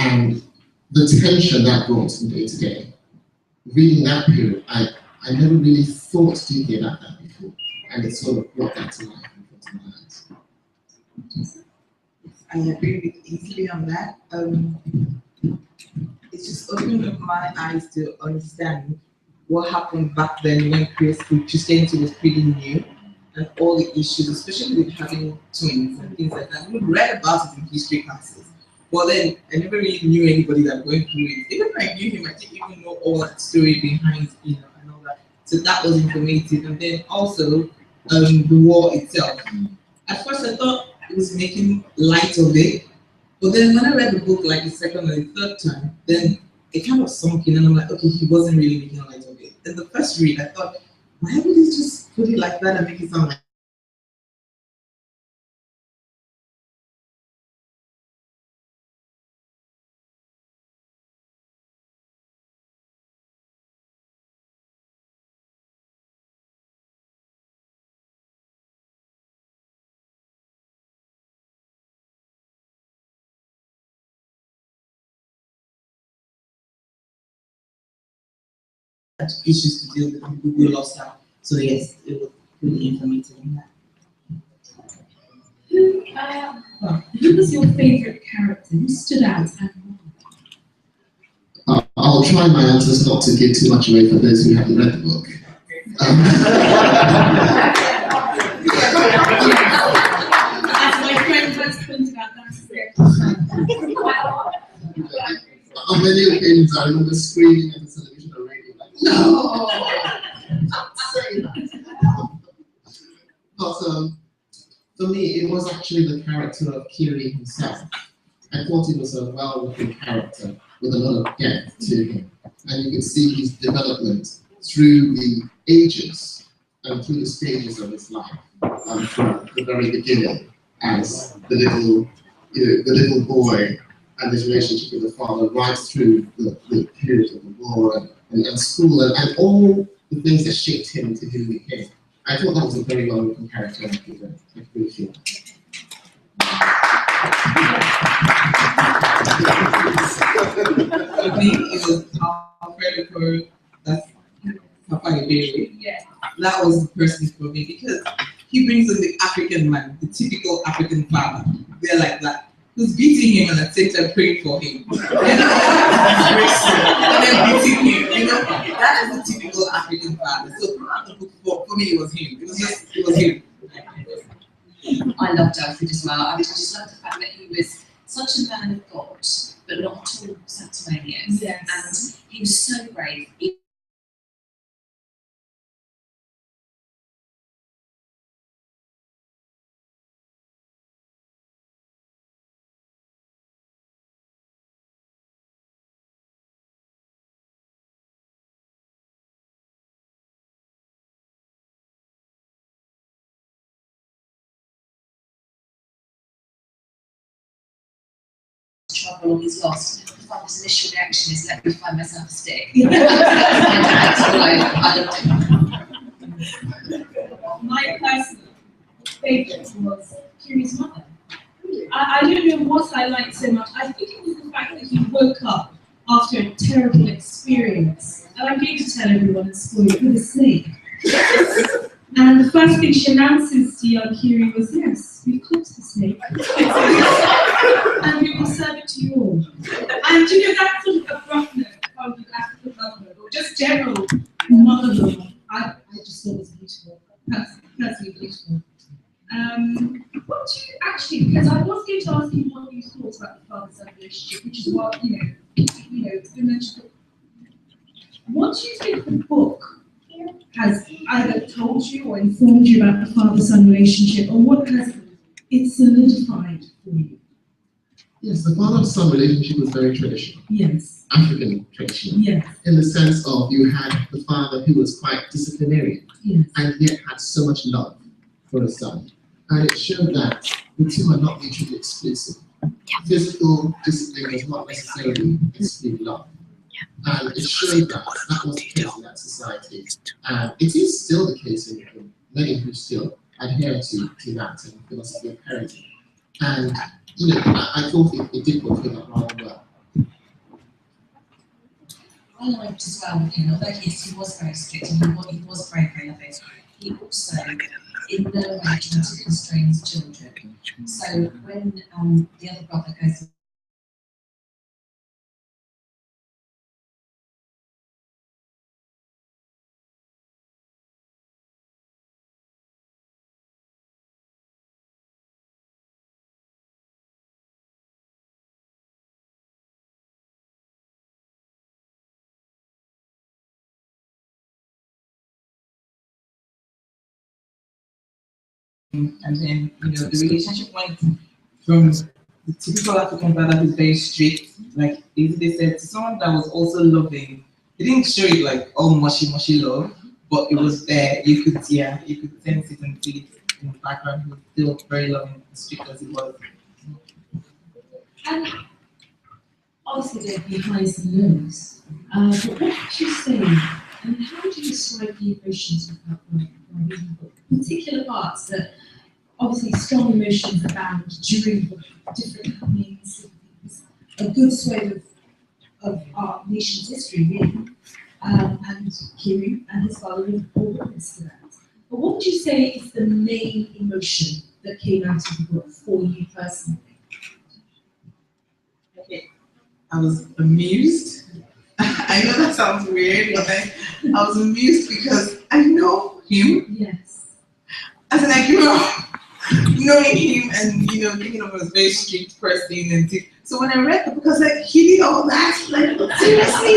and the tension that brought from day to day. Reading that period, I never really thought deeply about that before, and it sort of brought that to life in front of my eyes. I agree with easily on that. It's just opened up my eyes to understand what happened back then when Christianity was pretty new, and all the issues, especially with having twins and things like that. We read about it in history classes, but then I never really knew anybody that went through it. Even if I knew him, I didn't even know all that story behind, and all that. So that was informative, and then also the war itself. At first, I thought it was making light of it, but then when I read the book like the second or the third time, then it kind of sunk in, and I'm like, okay, he wasn't really making light of it. In the first read, I thought, why would he just put it like that and make it sound like issues to deal with people who lost out. So yes, it was really informative on that. Who was your favourite character? Who stood out and why? I'll try my answers not to give too much away for those who haven't read the book. As my friend has pointed out, that's it. On many occasions, I remember screaming at the television or radio, like, no! Don't say that. But for me, it was actually the character of Kiri himself. I thought he was a well-written character with a lot of depth to him. And you can see his development through the ages and through the stages of his life, from the very beginning as the little boy and his relationship with the father, right through the period of the war and school and all the things that shaped him into who he became. I thought that was a very well-written character, and I really feel. For me, it was Alfredo, that's Papa Iberi. Yeah. That was the person for me because he brings in the African man, the typical African father. They're like that. Who's beating him and at the same time praying for him. And then beating him, that is the typical African father. So throughout the book, for me, it was him. It was him. I loved Alfred as well. I just loved the fact that he was such a man of God, but not at all sanctimonious. Yes. And he was so brave. Trouble or he's lost, the father's initial reaction is let me find myself a stick. That's my dad, so I loved him. My personal favourite was Kiri's mother. I don't know what I liked so much. I think it was the fact that he woke up after a terrible experience. And I'm going to tell everyone at school, with a snake. And the first thing she announces to young Kiri was, yes, we've caught the snake. And we will serve it to you all. And you know, that sort of abruptness of the African motherhood, or just general motherhood, I just thought was beautiful. Personally beautiful. What do you actually, because I was going to ask you what you thought about the father-son relationship, which is what, it's been mentioned. What do you think the book has either told you or informed you about the father-son relationship, or what has it solidified for you? Yes, the father-son relationship was very traditional. Yes. African traditional. Yes. In the sense of you had the father who was quite disciplinarian, Yes. and yet had so much love for his son. And it showed that the two are not mutually exclusive. Physical discipline does not necessarily exclude love. And it showed that was the case in that society. And it is still the case in many who still adhere to that philosophy of parenting. And I thought it did portray that rather well. I liked as well with him, although yes, he was very strict and he was very, very loving. He also, in no way, tried to constrain his children. So when the other brother goes and then the relationship went from the typical African brother who's very strict, like they said, to someone that was also loving. He didn't show it like all mushy love, but it was there. You could sense it and feel it in the background. He was still very loving and strict as he was. And obviously there'd be highs and lows. But what would you say, and how would you describe the emotions of that reading the book? Particular parts that obviously strong emotions abound during the different happenings, a good swathe of our nation's history, really. And Kiri and his father were all witness to that. But what would you say is the main emotion that came out of the book for you personally? Okay. I was amused. I know that sounds weird, but I was amused because I know him. Yes. As in, I grew up knowing him and thinking of him as a very strict person and things. So when I read the book, I was like, he did all that? Like, seriously?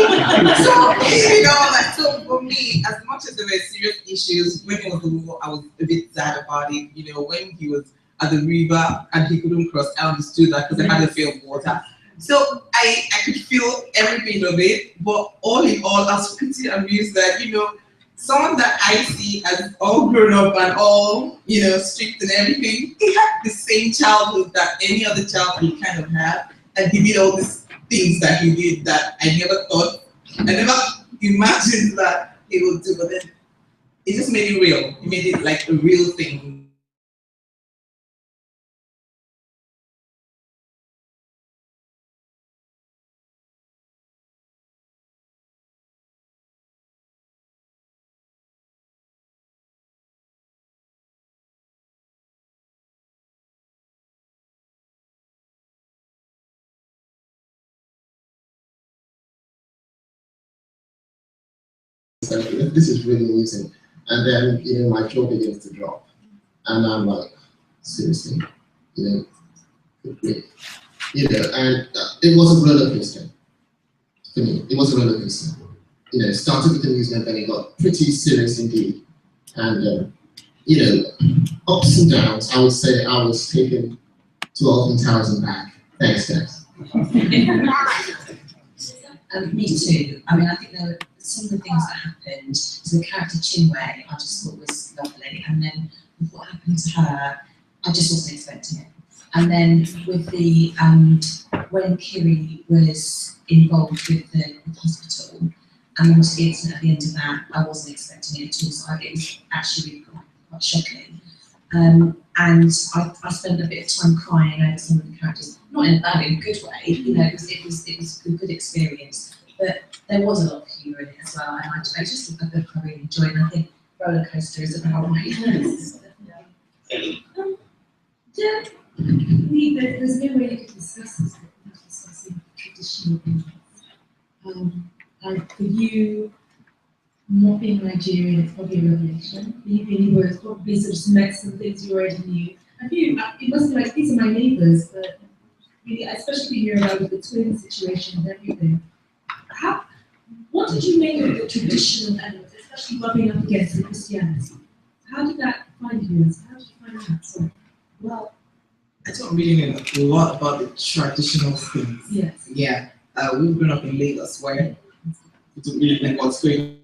So he did all that. So for me, as much as there were serious issues, when it was the war, I was a bit sad about it. When he was at the river and he couldn't cross, I understood that because I had a fear of water. So I could feel everything of it, but all in all, I was pretty amused that, someone that I see as all grown up and all, strict and everything, he had the same childhood that any other child would kind of have. And he did all these things that he did that I never thought, I never imagined that he would do. But then it just made it real. It made it like a real thing. This is really amusing. And then, my jaw begins to drop. And I'm like, seriously? Good grief. And it was a roller coaster for me. It was a roller coaster. It started with amusement, then it got pretty serious indeed. And, ups and downs, I would say I was taken to Alton Towers and back. Thanks, guys. Me too. I mean, I think there were some of the things that happened. So the character Chinwe, I just thought was lovely, and then with what happened to her, I just wasn't expecting it. And then with the when Kiri was involved with the hospital, and there was the incident at the end of that, I wasn't expecting it at all. So it was actually really quite shocking. And I spent a bit of time crying over some of the characters, not in a bad, in a good way. It was a good experience. But there was a lot of humour in it as well, and I just think a book I really enjoyed. And I think Roller Coaster is about right. There's no way you could discuss this without discussing traditional things. And for you, not being Nigerian, it's probably a revelation. For you being Igbo, it's probably sort of cements some things you already knew. And for you, it must be like, these are my neighbours, but really, especially when you're around with the twin situation and everything. What did you make of the traditional elements, especially rubbing up against the Christianity? How did that find you? How did you find that? Sorry. Well, I don't really know a lot about the traditional things. Yes. Yeah, we've grown up in Lagos where we don't really know what's going on.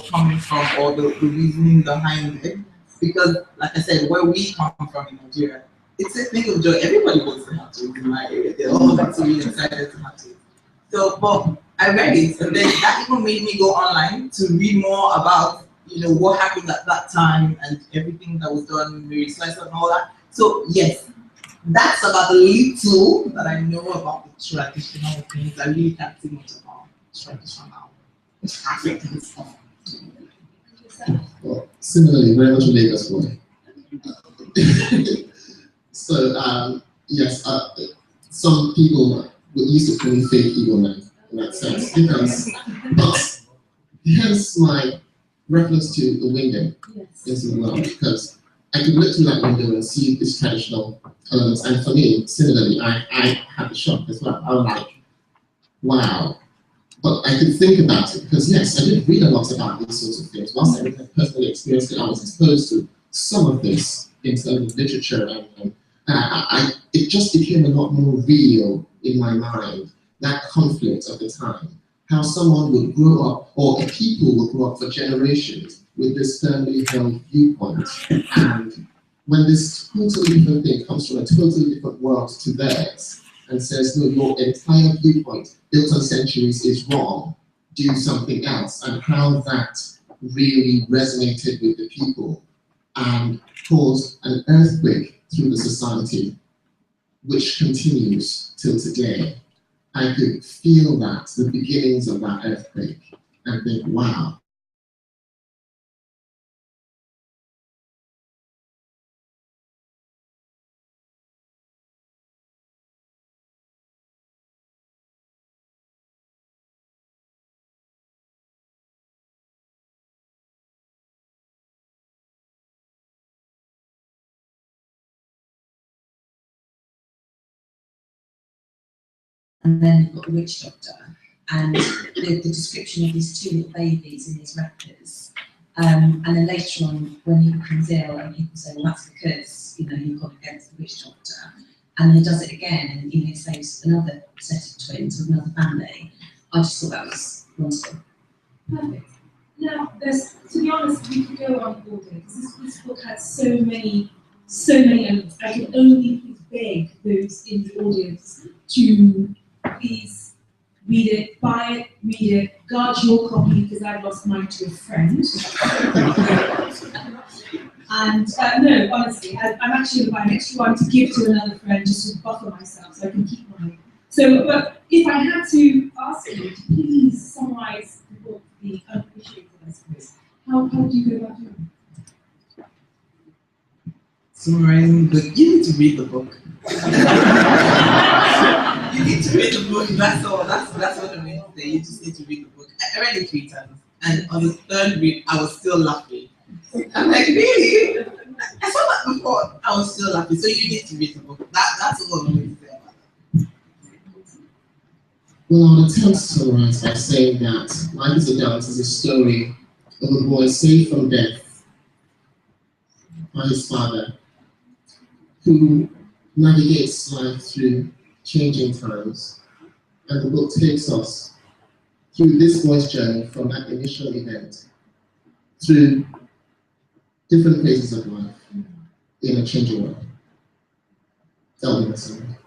Coming from all the reasoning behind it. because, like I said, where we come from in Nigeria, it's a thing of joy. Everybody wants to have twins in my area. They're all really excited to have twins. So, but I read it, and then that even made me go online to read more about, what happened at that time and everything that was done, Mary Slessor and all that. So yes, that's about the little that I know about the traditional things. I really can't see much about traditional African stuff. Well, similarly, very much a Lagos boy. So, yes, some people used to call me fake Igbo man in that sense, but hence my reference to the window into the world, because I could look through that window and see these traditional elements, and for me, similarly, I had a shock as well. I was like, wow. But I could think about it, because yes, I did read a lot about these sorts of things. Whilst I didn't personally experience it, I was exposed to some of this in terms of literature, and it just became a lot more real in my mind, that conflict of the time. How someone would grow up, or a people would grow up for generations with this firmly held viewpoint. And when this totally different thing comes from a totally different world to theirs and says, no, your entire viewpoint built on centuries is wrong, do something else, and how that really resonated with the people and caused an earthquake through the society, which continues till today. I could feel that, the beginnings of that earthquake, and think, wow. And then you've got the witch doctor, and the description of these two little babies in these wrappers. And then later on, when he becomes ill, and people say, well, that's because, you've gone against the witch doctor. And then he does it again, and he saves another set of twins with another family. I just thought that was wonderful. Perfect. Now, to be honest, we could go on all day, because this book had so many elements. I can only beg those in the audience to please read it, buy it, read it, guard your copy, because I've lost mine to a friend. And no, honestly, I'm actually going to buy an extra one to give to another friend just to buffer myself so I can keep mine. So, but if I had to ask you to please summarize the book, The Unappreciated, I suppose, how do you go about doing it? Summarizing the book, you need to read the book. You need to read the book, that's all. That's what I mean to say. You just need to read the book. I read it 3 times, and on the 3rd read, I was still laughing. I'm like, really? I saw that before. I was still laughing. So you need to read the book. That's all I'm going to say about it. Well, I would attempt to summarize by saying that Life is a Dance is a story of a boy saved from death by his father, who navigates life through changing times. And the book takes us through this boy's journey from that initial event through different phases of life in a changing world. That will be my summary.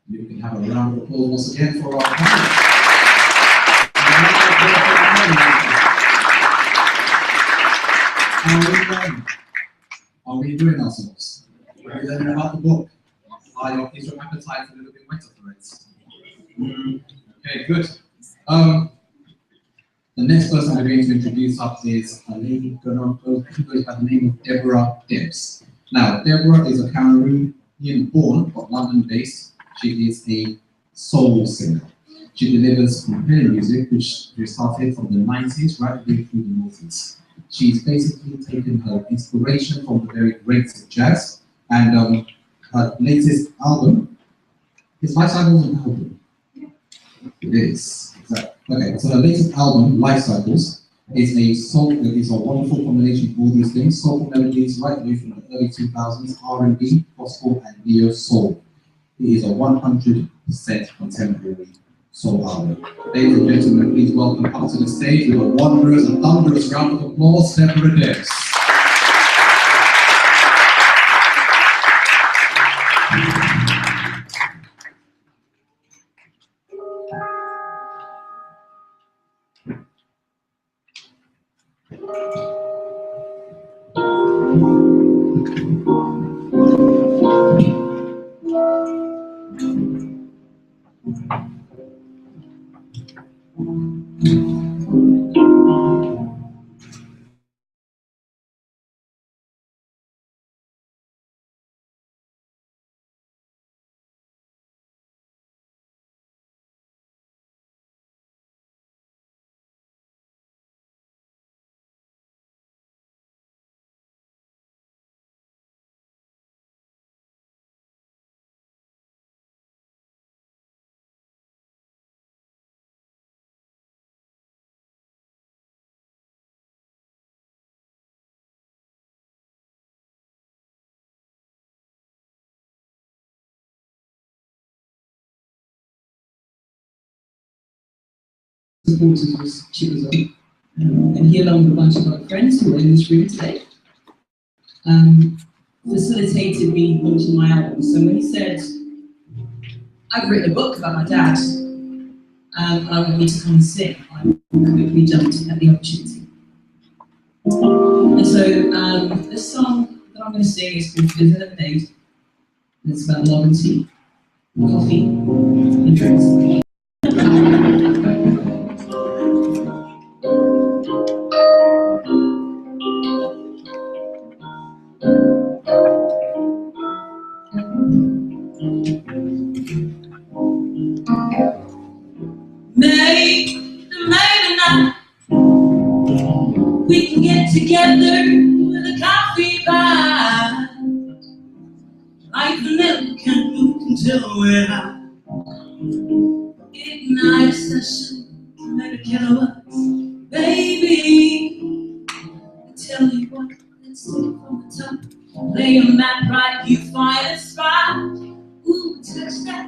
You can have a round of applause once again for our panel. Are we enjoying ourselves? Are we learning about the book? Is your appetite a little bit wetter for it? Okay, good. The next person we're going to introduce up is a lady who goes by the name of Deborah Debs. Now, Deborah is a Cameroonian-born but London-based. She is a soul singer. She delivers compelling music, which started from the 90s right the way through the noughties. She's basically taken her inspiration from the very greats of jazz, and her latest album, is Life Cycles an album? It is. Exactly. Okay, so her latest album, Life Cycles, is a wonderful combination of all these things, soulful melodies right away from the early 2000s, R&B, gospel, and neo soul. It is a 100% contemporary soul album. Ladies and gentlemen, please welcome up to the stage with a wondrous and thunderous round of applause, Deborah Debs. Supporters was Chibuzo, and he along with a bunch of other friends who are in this room today, facilitated me launching my album. So when he said, I've written a book about my dad, and I want me to come and sing, I quickly jumped at the opportunity. And so this song that I'm going to sing is called Fizz and Lemonade. It's about love and tea, coffee, and drinks. Maybe not. We can get together with a coffee bar. Like the milk and you can tell we're hot. Ignite a session to make a kilowatts. Baby, I tell you what, let's take it from the top. Lay your mat right, you find a spot. Ooh, touch that.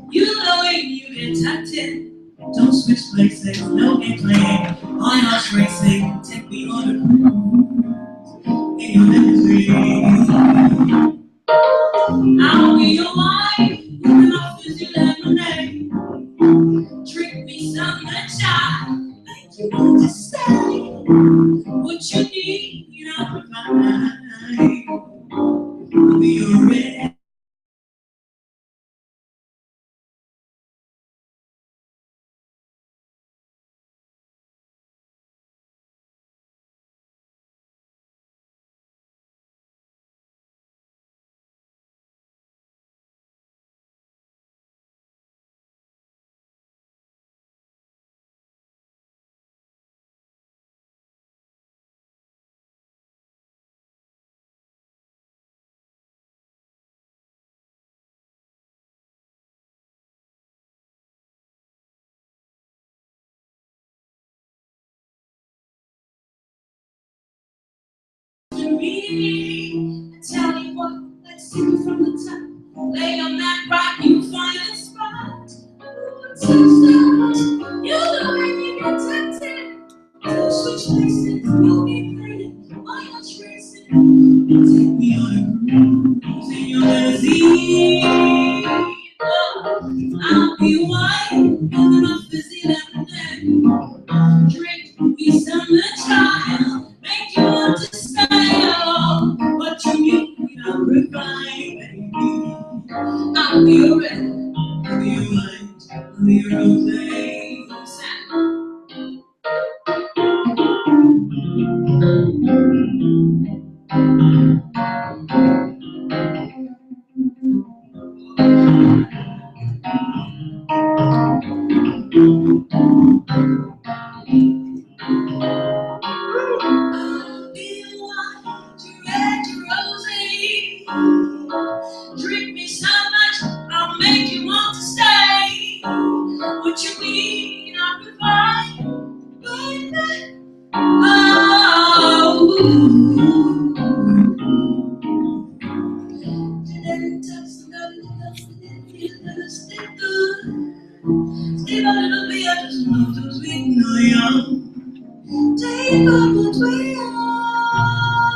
You know when you get tucked in. Don't switch places, no game playing. My heart's racing, take me on a cruise in your limousine. I'll be your wife, even off as your lemonade. Drink me some moonshine, make you want to stay. What you need, I'll provide. I'll be your red. Me, tell me what, let's take it from the top. Lay on that rock, you find a spot. Touchdown, you know when you get tempted. Don't switch places, you'll be playing. My heart's racing, take me on a cruise in your limousine. Oh, I'll be wine, and enough fizzy lemonade. Drink me some moonshine, make you want to stay. What you need, I'll provide, baby. I'll be your red, I'll be your white, I'll be your rose.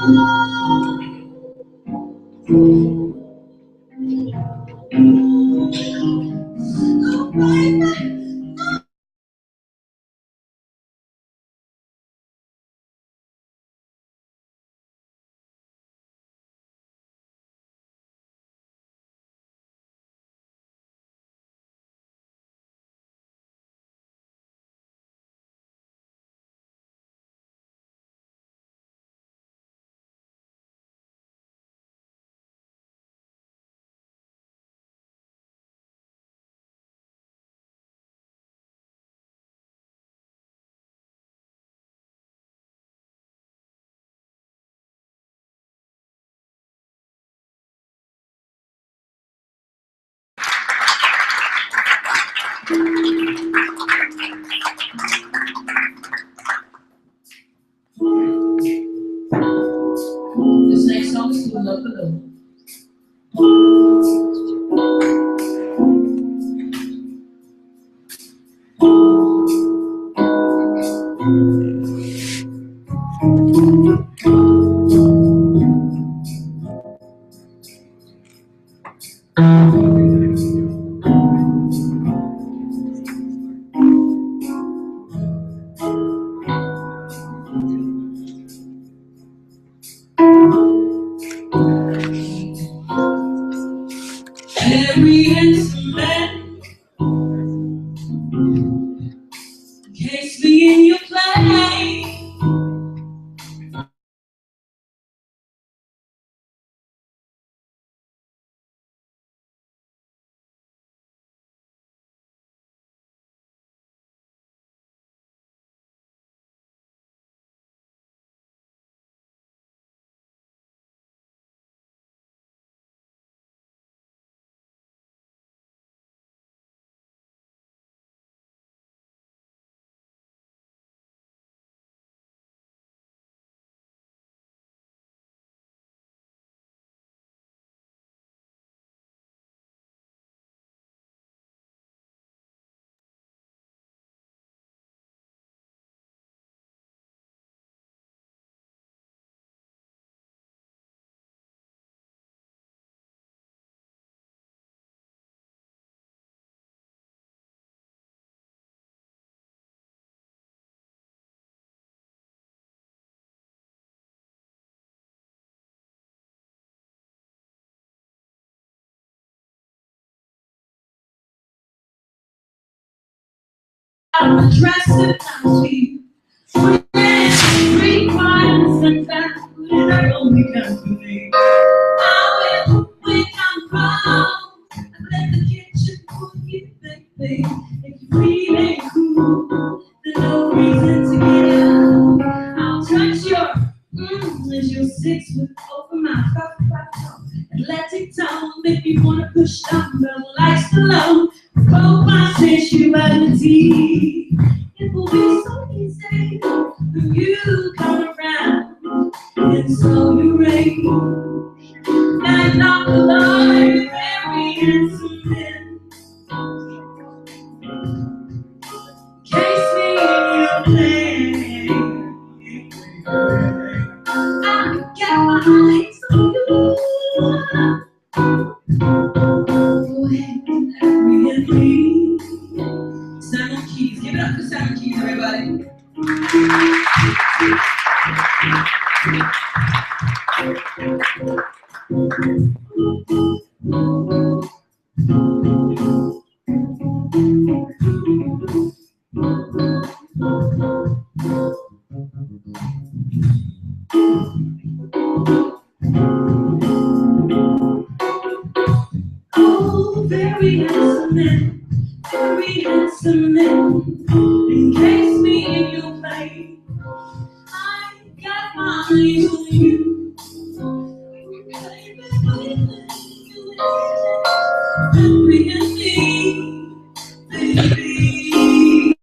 This next song is called Love Below. Every instrument case me in your play. I'm dressed in my feet. Three wines and that I only company. I will when I'm wrong. I let the kitchen cook you, baby. If you're feeling cool, there's no reason to get out. I'll touch your as your 6 foot over my 5 athletic tongue. Make you wanna push down the lights below. Provoke my sensuality. It will be so easy when you come around and slow your rate. And not alive every incident. Case me in your plan. I got my eyes on you. Go ahead and let me in, please. Simon Keys. Give it up for Simon Keys, everybody. Oh, very handsome man, very handsome man. Encase me in your plate. I got my eyes on you. Baby, baby.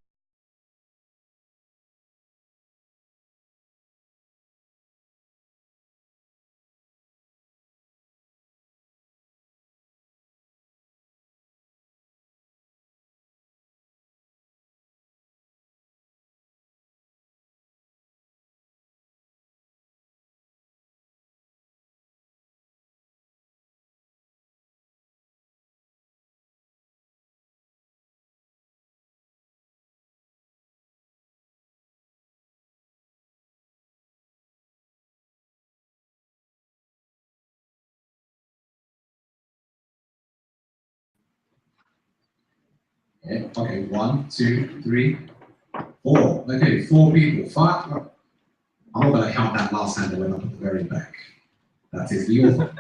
Yeah, okay, 1, 2, 3, 4. Okay, 4 people. 5. I'm not going to count that last hand that went up at the very back. That is the author.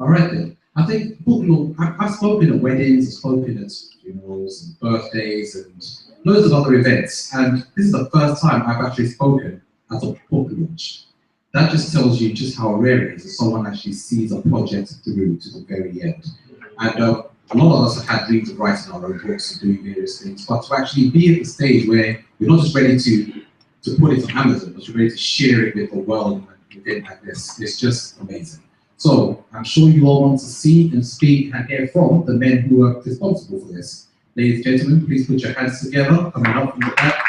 All right then. I think book launch, I've spoken at weddings, I've spoken at funerals and birthdays and loads of other events. And this is the first time I've actually spoken at a book launch. That just tells you just how rare it is that someone actually sees a project through to the very end. And a lot of us have had dreams of writing our own books and doing various things, but to actually be at the stage where you're not just ready to put it on Amazon, but you're ready to share it with the world and within like this, it's just amazing. So I'm sure you all want to see and speak and hear from the men who are responsible for this. Ladies and gentlemen, please put your hands together, coming up from the back.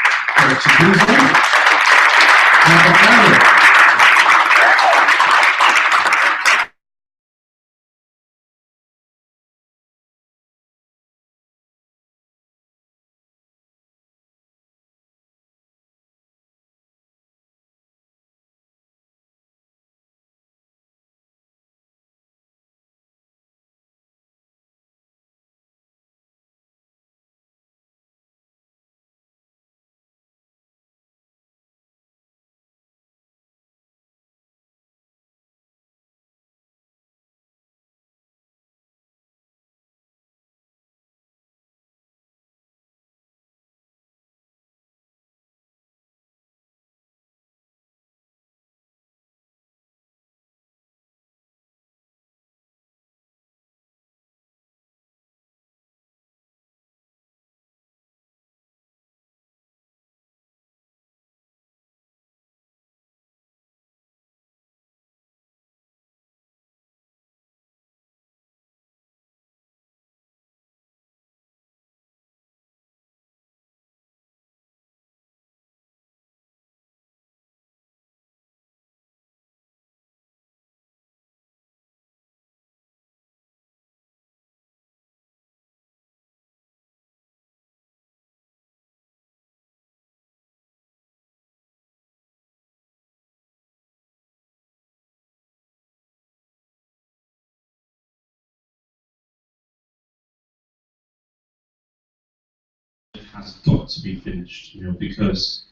Has got to be finished, because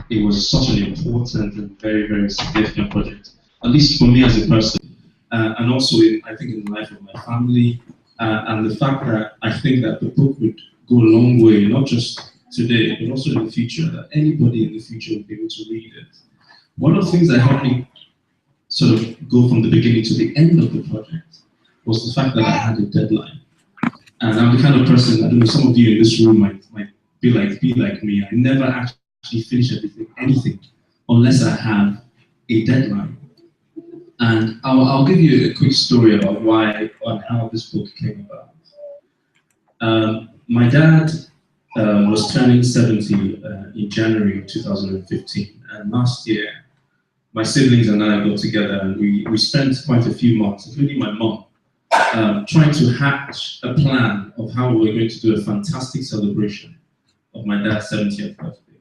it was such an important and very, very significant project, at least for me as a person, and also I think in the life of my family, and the fact that I think that the book would go a long way, not just today, but also in the future, that anybody in the future will be able to read it. One of the things that helped me sort of go from the beginning to the end of the project was the fact that I had a deadline. And I'm the kind of person, I don't know, some of you in this room might be like me. I never actually finish anything, unless I have a deadline. And I'll give you a quick story about why and how this book came about. My dad was turning 70 in January 2015, and last year, my siblings and I got together and we spent quite a few months, including my mom, trying to hatch a plan of how we were going to do a fantastic celebration of my dad's 70th birthday.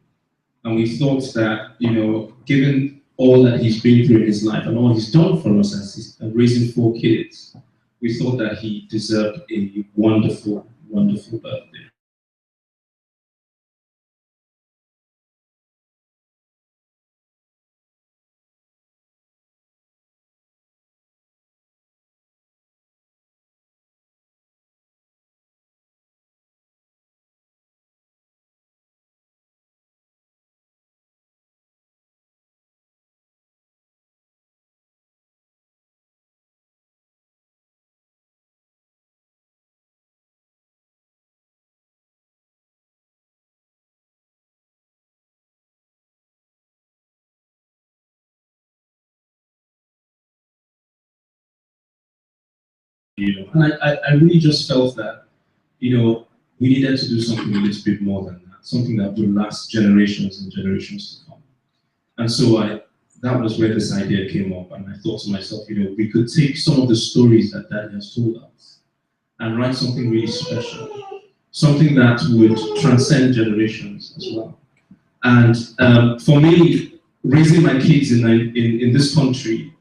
And we thought that, given all that he's been through in his life and all he's done for us as he's raising 4 kids, we thought that he deserved a wonderful, wonderful birthday. And I really just felt that, we needed to do something a little bit more than that, something that would last generations and generations to come. And so that was where this idea came up, and I thought to myself, we could take some of the stories that Daddy has told us and write something really special, something that would transcend generations as well. And for me, raising my kids in this country,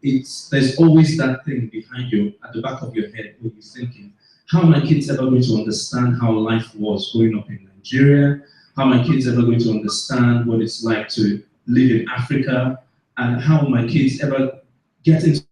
there's always that thing behind you, at the back of your head, when you're thinking, how are my kids ever going to understand how life was growing up in Nigeria? How are my kids ever going to understand what it's like to live in Africa? And how are my kids ever get into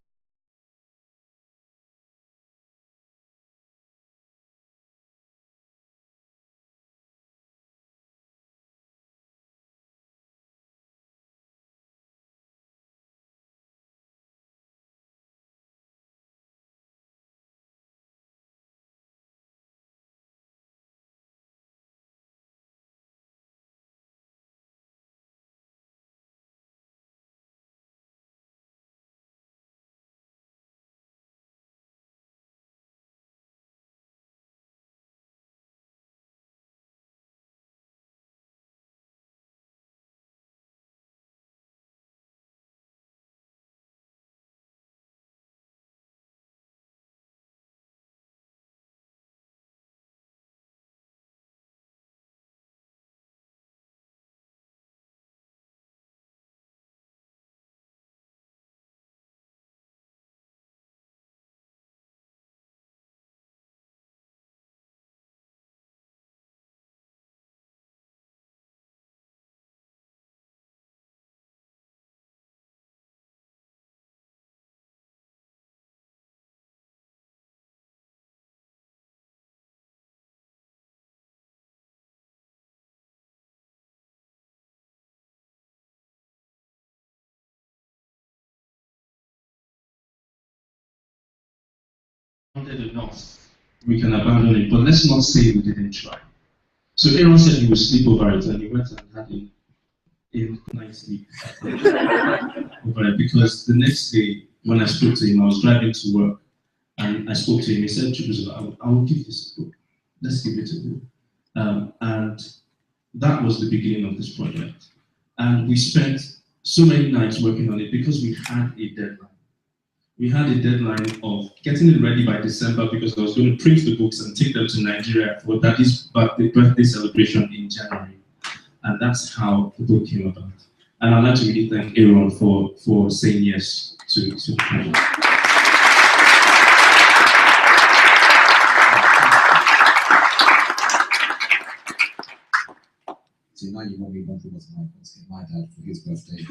enough, we can abandon it, but let's not say we didn't try. So Aaron said he would sleep over it, and he went and had a night sleep over it, because the next day, when I spoke to him, I was driving to work, and I spoke to him. He said, I will give this a go. Let's give it a go. And that was the beginning of this project. And we spent so many nights working on it because we had a deadline. We had a deadline of getting it ready by December, because I was going to print the books and take them to Nigeria for Daddy's birthday celebration in January. And that's how the book came about. And I'd like to really thank Aaron for saying yes to the project. So now you want me one thing was my dad for his birthday.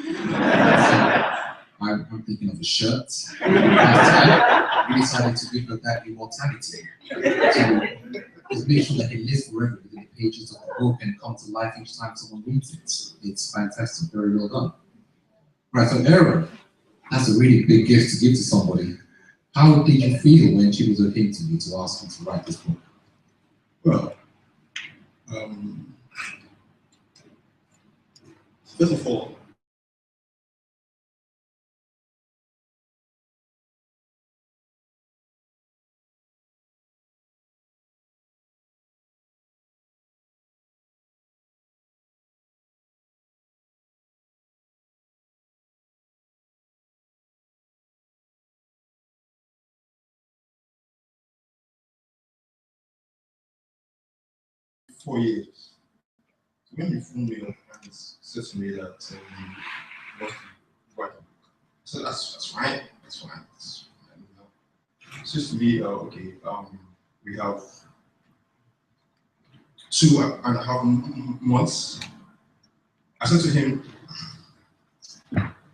I'm thinking of a shirt. We decided to give that immortality. To make sure that it lives forever within the pages of the book and come to life each time someone reads it. It's fantastic, very well done. Right, so Aaron, that's a really big gift to give to somebody. How did you feel when she was looking to you to ask you to write this book? Well, first of all, "4 years." When you phoned me up and said to me that you want to write a book, I said, that's fine. That's fine. It says to me, okay, we have 2.5 months. I said to him,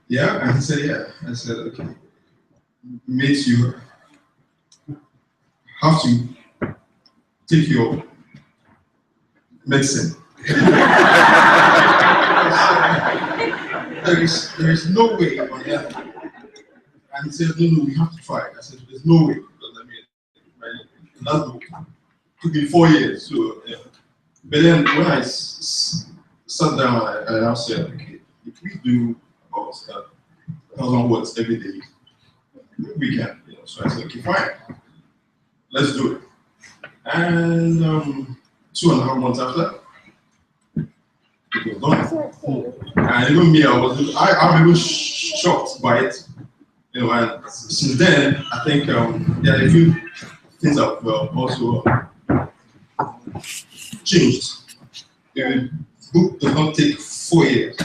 yeah, and he said, yeah. I said, okay, mate, you have to take your medicine. there is no way on that. And he said, no, we have to try. I said, there's no way. Because I mean, that's book. It took me 4 years. So, yeah. But then when I sat down and I said, okay, if we do about 1,000 words every day, we can. You know. So I said, okay, fine. Let's do it. And 2.5 months after, it was done. And even me, I'm even shocked by it. You know, and since then, I think there are a few things that were also changed. The book does not take 4 years.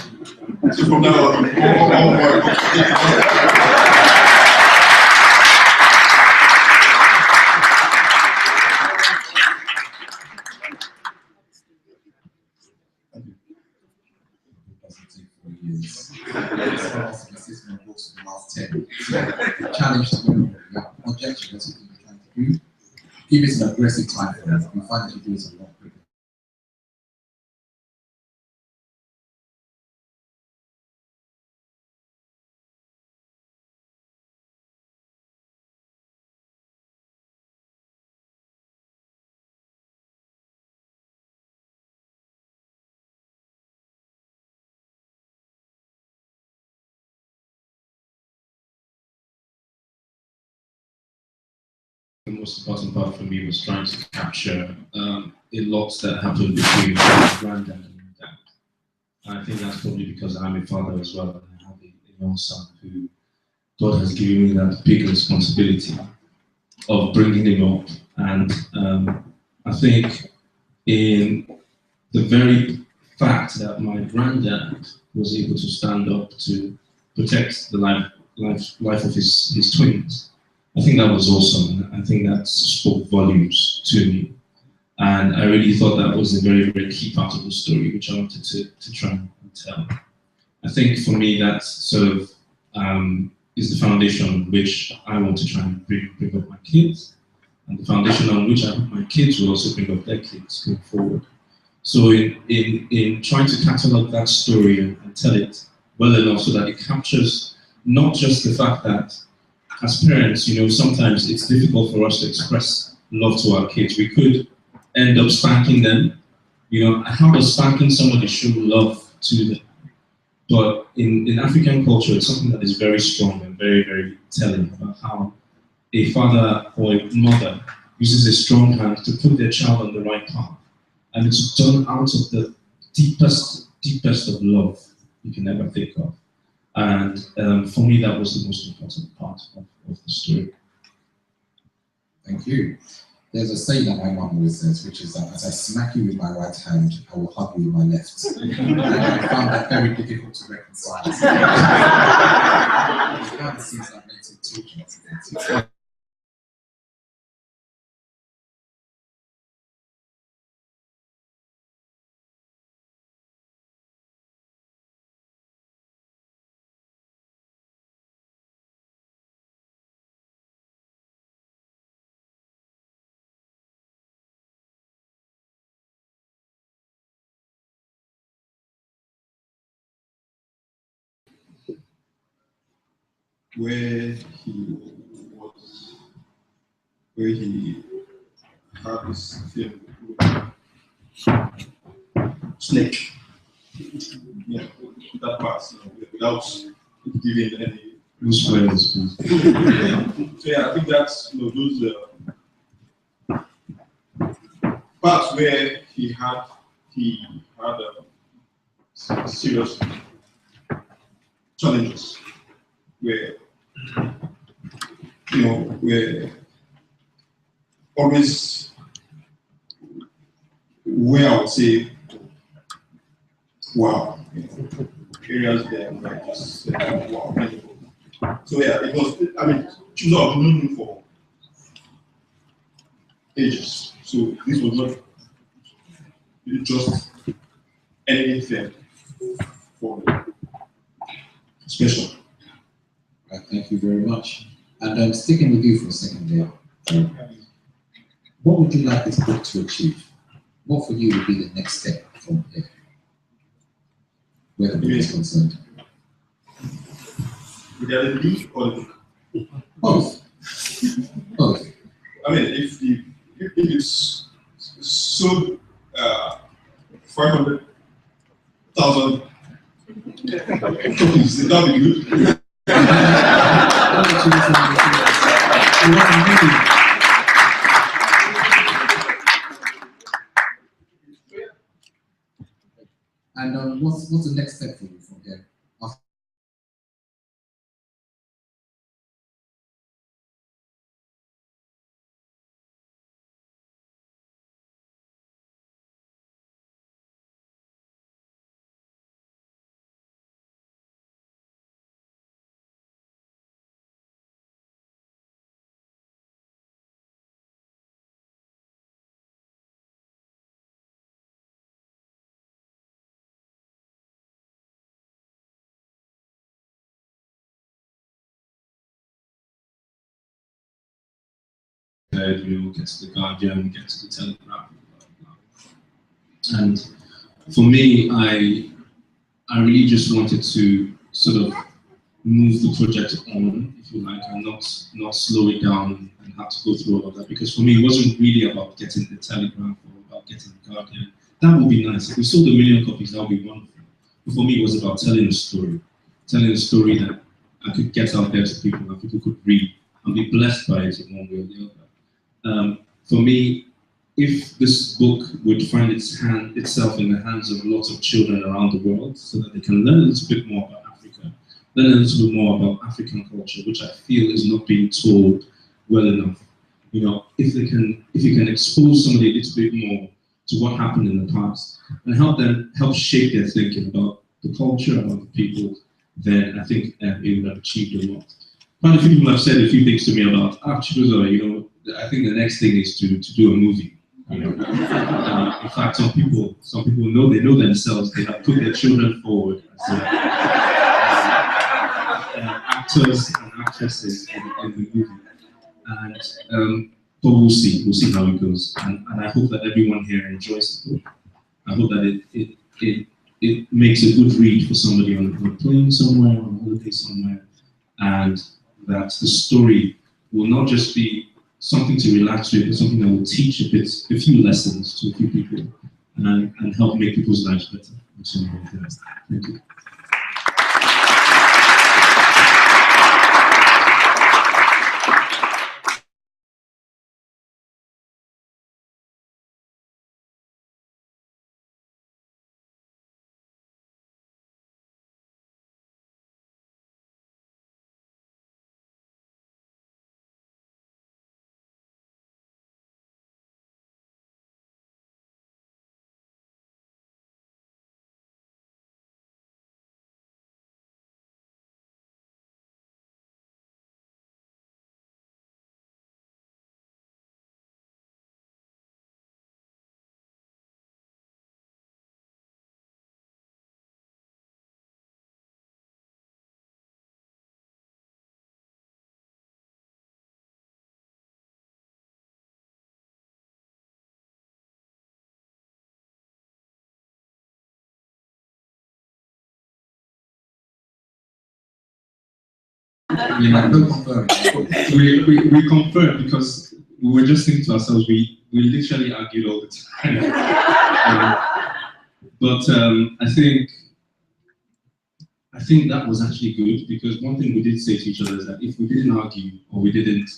So from now on, all more. take 4 years. Someone else can assist me on books for the last 10. So, challenge to go, yeah, objection, that's what we're trying to do. Give it an aggressive time frame. We find that you do it a lot quicker. The most important part for me was trying to capture a lot that happened between my granddad and my dad. And I think that's probably because I'm a father as well, and I have a young son who God has given me that big responsibility of bringing him up. And I think in the very fact that my granddad was able to stand up to protect the life of his twins, I think that was awesome. I think that spoke volumes to me. And I really thought that was a very, very key part of the story, which I wanted to try and tell. I think for me, that sort of is the foundation on which I want to try and bring up my kids, and the foundation on which I hope my kids will also bring up their kids going forward. So in trying to catalog that story and tell it well enough so that it captures not just the fact that as parents, sometimes it's difficult for us to express love to our kids. We could end up spanking them. How does spanking somebody show love to them? But in African culture, it's something that is very strong and very, very telling about how a father or a mother uses a strong hand to put their child on the right path. And it's done out of the deepest of love you can ever think of. And for me, that was the most important part of the story. Thank you. There's a saying that my mum always says, which is that as I smack you with my right hand, I will hug you with my left. And I found that very difficult to reconcile. It kind of seems like mental torture. Where he had this film snake. Yeah, that part, without giving any. Who's playing this, please? So yeah, I think that's those parts where he had serious challenges where where always where I would say wow, areas there where I just said wow. So yeah, it was, children have been known for ages. So this was not just anything for special. Right, thank you very much. And sticking with you for a second there, what would you like this book to achieve? What for you would be the next step from here, where the book is concerned? With the lead or the book? Both. Both. If it's sold 500,000 copies, that would be good. And what's the next step for you from here? said, get to the Guardian, get to the Telegraph. And for me, I really just wanted to sort of move the project on, if you like, and not slow it down and have to go through all of that. Because for me, it wasn't really about getting the Telegraph or about getting the Guardian. That would be nice. If we sold 1 million copies, that would be wonderful. But for me, it was about telling a story that I could get out there to people and people could read and be blessed by it in one way or the other. For me, if this book would find itself in the hands of lots of children around the world so that they can learn a little bit more about Africa, learn a little bit more about African culture, which I feel is not being told well enough. If you can expose somebody a little bit more to what happened in the past and help shape their thinking about the culture, about the people, then I think it would have achieved a lot. Quite a few people have said a few things to me about Chibuzo. I think the next thing is to do a movie. In fact, some people know themselves. They have put their children forward as actors and actresses in the movie. And but we'll see how it goes. And I hope that everyone here enjoys the book. I hope that it makes a good read for somebody on a plane somewhere, on a holiday somewhere, and that the story will not just be something to relax with, but something that will teach a few lessons to a few people and help make people's lives better. Thank you. Yeah, no confirm. We confirmed because we were just thinking to ourselves, we literally argued all the time. But I think that was actually good because one thing we did say to each other is that if we didn't argue or we didn't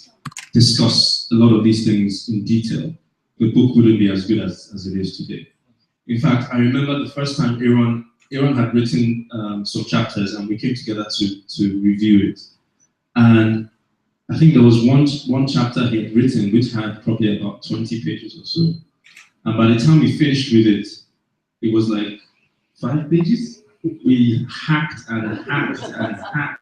discuss a lot of these things in detail, the book wouldn't be as good as it is today. In fact, I remember the first time Aaron had written some chapters and we came together to review it. And I think there was one chapter he had written which had probably about 20 pages or so. And by the time we finished with it, it was like 5 pages. We hacked and hacked and hacked.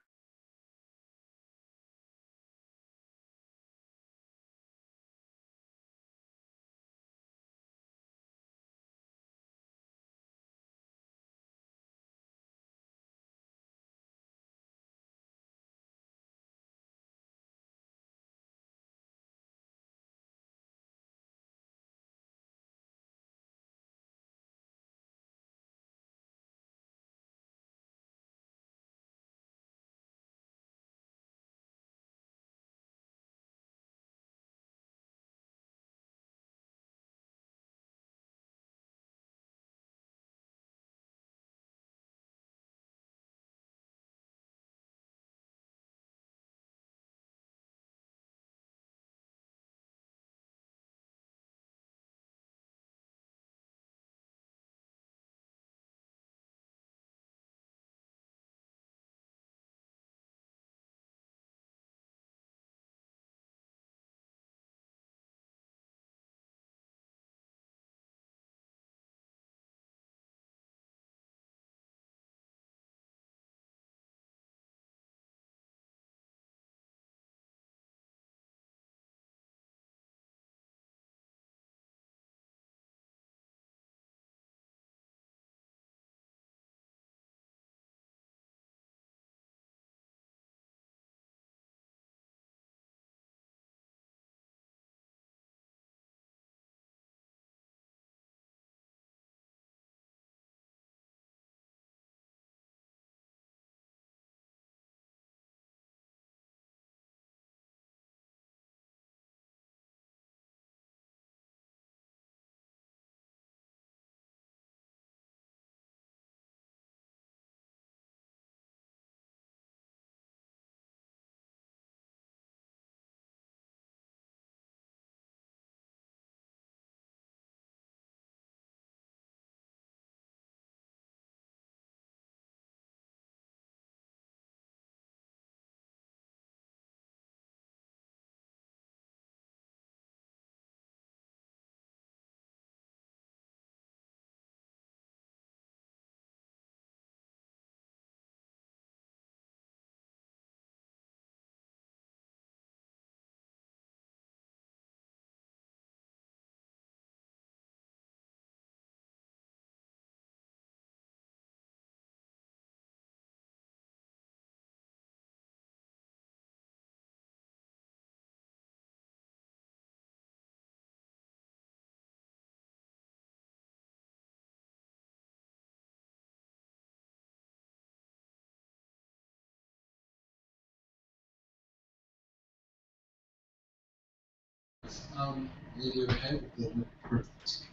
You have the perfect.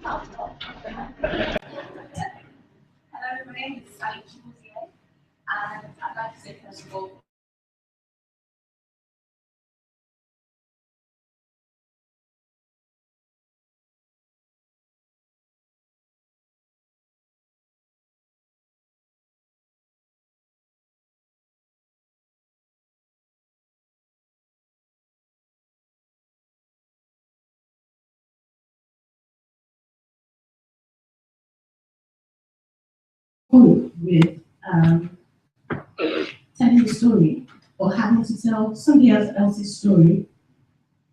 Hello, my name is Sally Chibuzie, and I'd like to say first of all, with telling the story or having to tell somebody else's story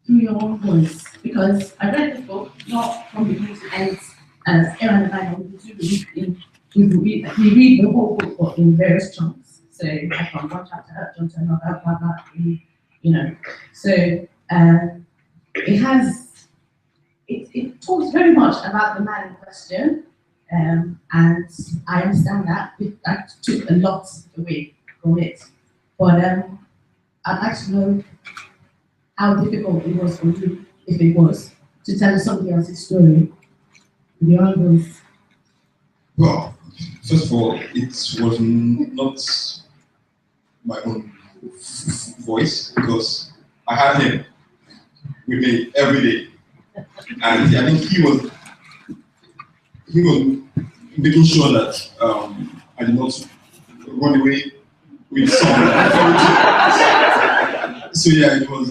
through your own voice. Because I read the book not from beginning to end, as Aaron and I do we read the whole book but in various chunks. So from one chapter to another, blah, blah, you know. So it talks very much about the man in question. And I understand that that took a lot away from it. But I'd like to know how difficult it was for you, if it was, to tell somebody else's story with your own voice. Well, first of all, it was not my own voice because I had him with me every day, and I think he was making sure that I did not run away with someone. So yeah, it was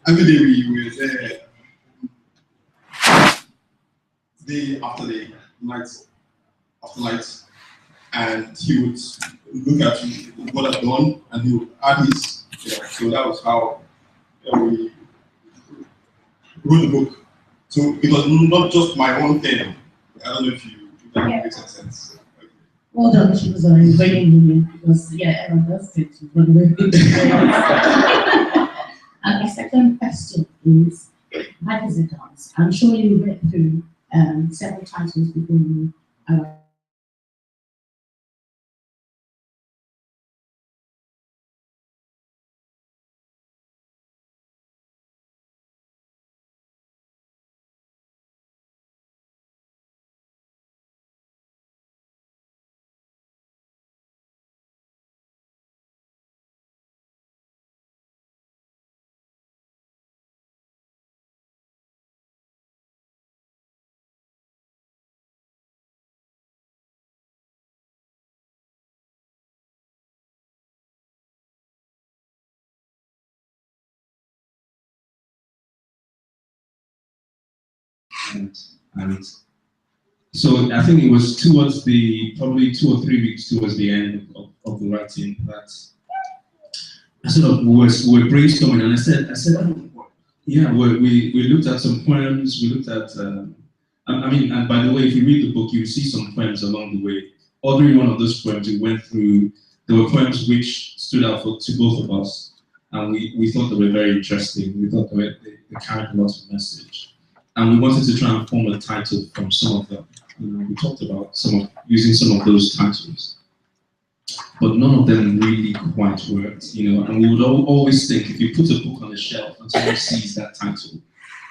every day we were there, day after day, night after night, and he would look at what I've done and he would add his. Yeah, so that was how we wrote the book. So it was not just my own thing. I don't know if that makes sense. Well done, she was very moving because everyone does it to run away with it. And my second question is, why does it dance? I'm sure you read through several titles before you and so I think it was towards probably 2 or 3 weeks towards the end of the writing that I sort of we were brainstorming, and I said, oh, yeah, we looked at some poems, we looked at, I mean, and by the way, if you read the book, you will see some poems along the way. Every one of those poems we went through, there were poems which stood out to both of us, and we thought they were very interesting. We thought they carried a lot of message. And we wanted to try and form a title from some of them. We talked about using some of those titles, but none of them really quite worked, and we would always think, if you put a book on the shelf and someone sees that title,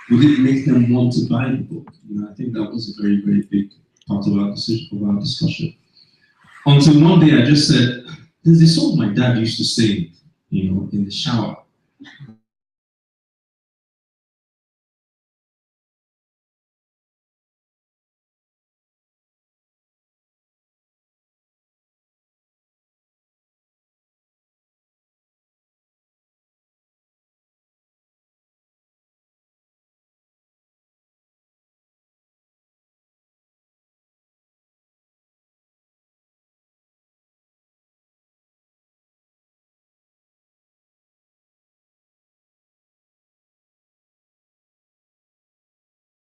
would it make them want to buy the book? I think that was a very, very big part of our discussion. Until one day I just said, there's this song my dad used to sing, in the shower.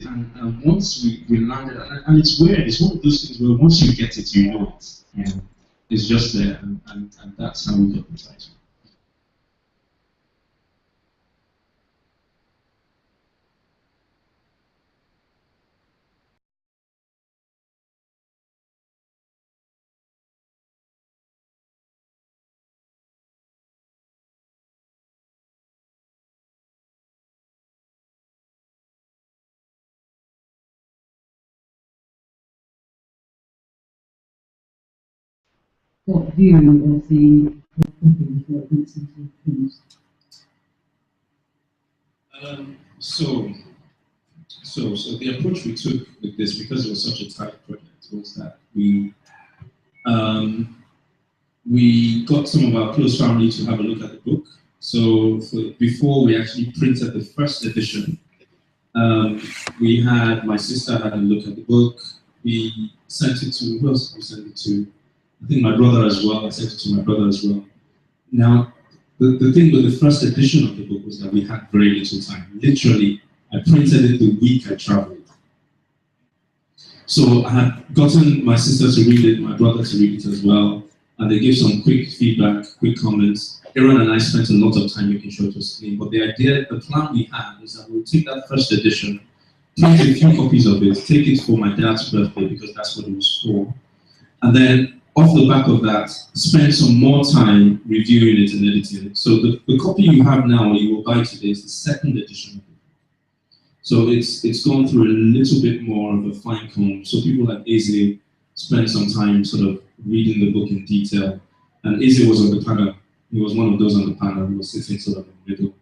And once we landed, and it's weird, it's one of those things where once you get it, you know it. It's just there, and that's how we got the title. what view of the copy before it went into print? So the approach we took with this, because it was such a tight project, was that we got some of our close family to have a look at the book. So before we actually printed the first edition, my sister had a look at the book. We sent it to, who else we sent it to? I think my brother as well. I sent it to my brother as well. Now, the thing with the first edition of the book was that we had very little time. Literally, I printed it the week I traveled. So I had gotten my sister to read it, my brother to read it as well, and they gave some quick feedback, quick comments. Aaron and I spent a lot of time making sure it was clean, but the plan we had was that we'll take that first edition, print a few copies of it, take it for my dad's birthday because that's what it was for, and then off the back of that, spend some more time reviewing it and editing it. So the copy you have now, or you will buy today, is the second edition of it. So it's gone through a little bit more of a fine comb. So people like Eze spent some time sort of reading the book in detail. And Eze was on the panel. He was one of those on the panel who was sitting sort of in the middle.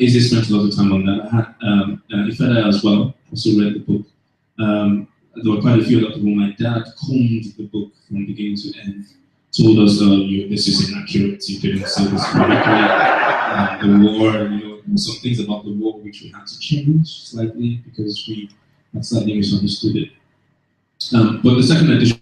Eze spent a lot of time on that. I had Ifeda as well, also read the book. There were quite a few other people. My dad combed the book from beginning to end, told us, this is inaccurate, you didn't say this correctly. The war, some things about the war which we had to change slightly because we had slightly misunderstood it. But the second edition,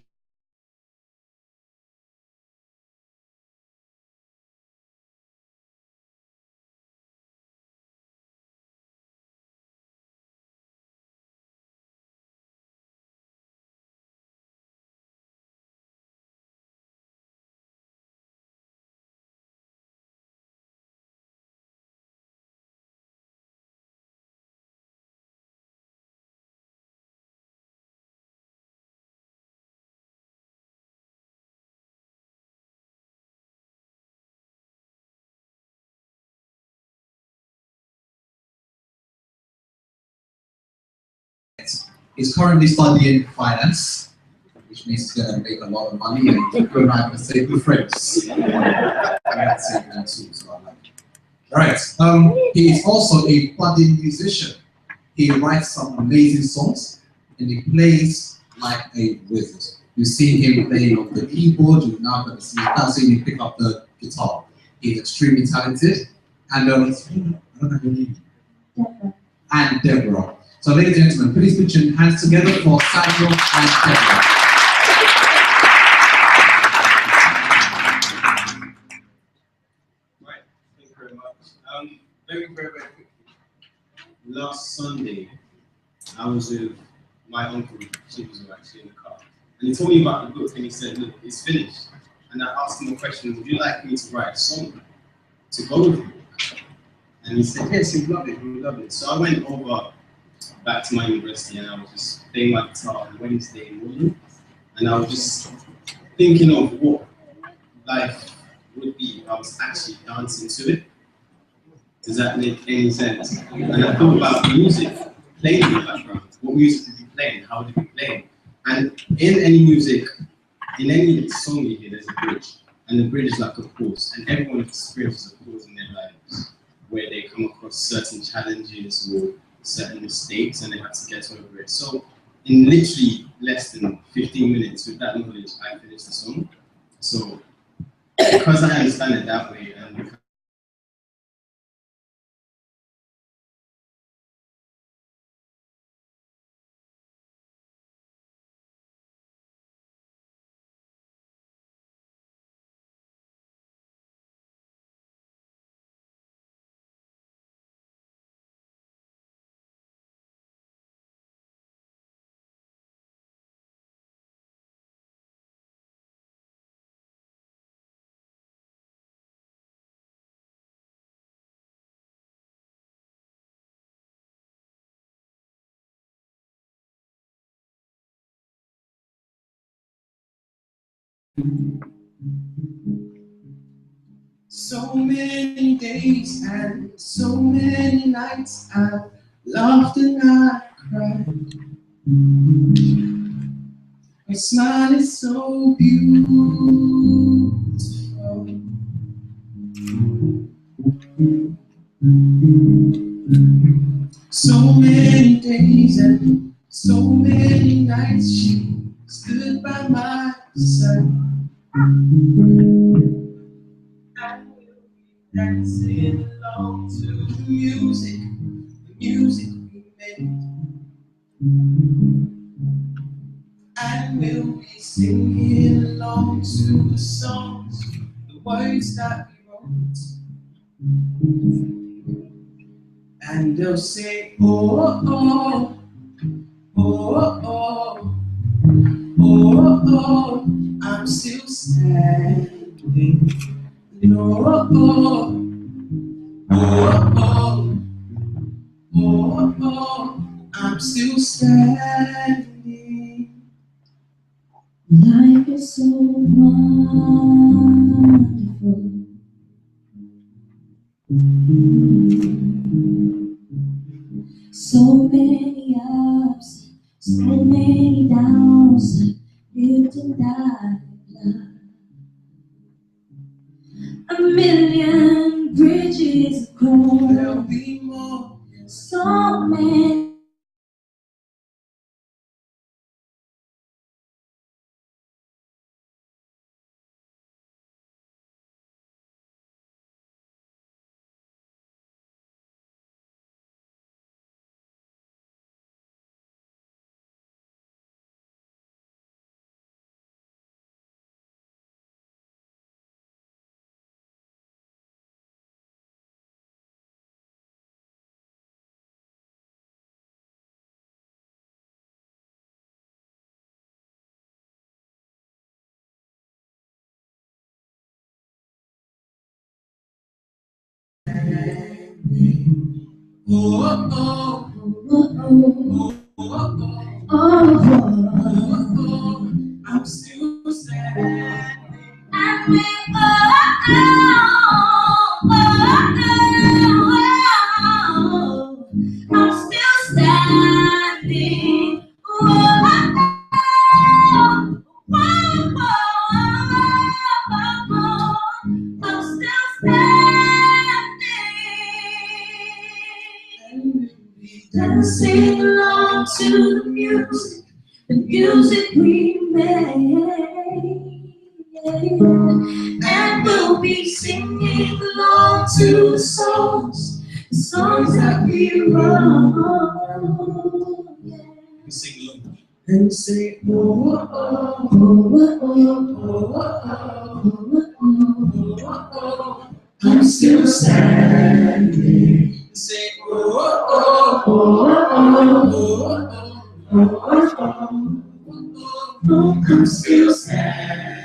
He's currently studying finance, which means he's going to make a lot of money and you and I can stay good friends. Alright, he is also a budding musician. He writes some amazing songs and he plays like a wizard. You've seen him playing on the keyboard, you've now got to see him pick up the guitar. He's extremely talented. And I don't know your name. Deborah. And Deborah. So ladies and gentlemen, please put your hands together for Samuel and Deborah. Right, thank you very much. Very quickly. Last Sunday, I was with my uncle, she was actually in the car. And he told me about the book and he said, look, it's finished. And I asked him a question, would you like me to write a song to go with you? And he said, yes, he would love it, he would love it. So I went over back to my university and I was just playing my guitar on Wednesday morning. And I was just thinking of what life would be if I was actually dancing to it. Does that make any sense? And I thought about music, playing in the background. What music did you play? How did you play? And in any music, in any song you hear, there's a bridge. And the bridge is like a pause. And everyone experiences a pause in their lives where they come across certain challenges or certain mistakes and they have to get over it. So in literally less than 15 minutes with that knowledge, I finished the song. So because I understand it that way and so many days and so many nights I've laughed and I've cried. Her smile is so beautiful. So many days and so many nights she stood by my side. I will be dancing along to the music we made. I will be singing along to the songs, the words that we wrote. And they'll say, oh, oh, oh, oh, oh, oh, I'm still standing. Oh, oh, oh, oh, oh, oh, I'm still standing. Life is so wonderful. So many ups, so many downs, lived and died. A million bridges across. There'll be more. So many. Oh, oh, Oh, oh, oh, oh, I'm still standing. and we I'm still standing. I'm still standing. Dancing along to the music we made. And we'll be singing along to the songs that we wrote. You sing along. And say, oh, oh, oh, oh, oh, oh, I'm still standing. Say, oh, oh, oh, I'm still standing.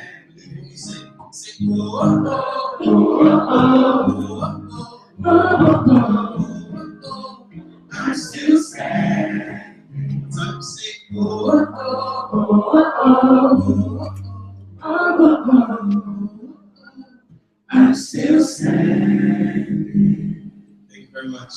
say, I'm still standing. time say, I'm still standing. Thank you very much.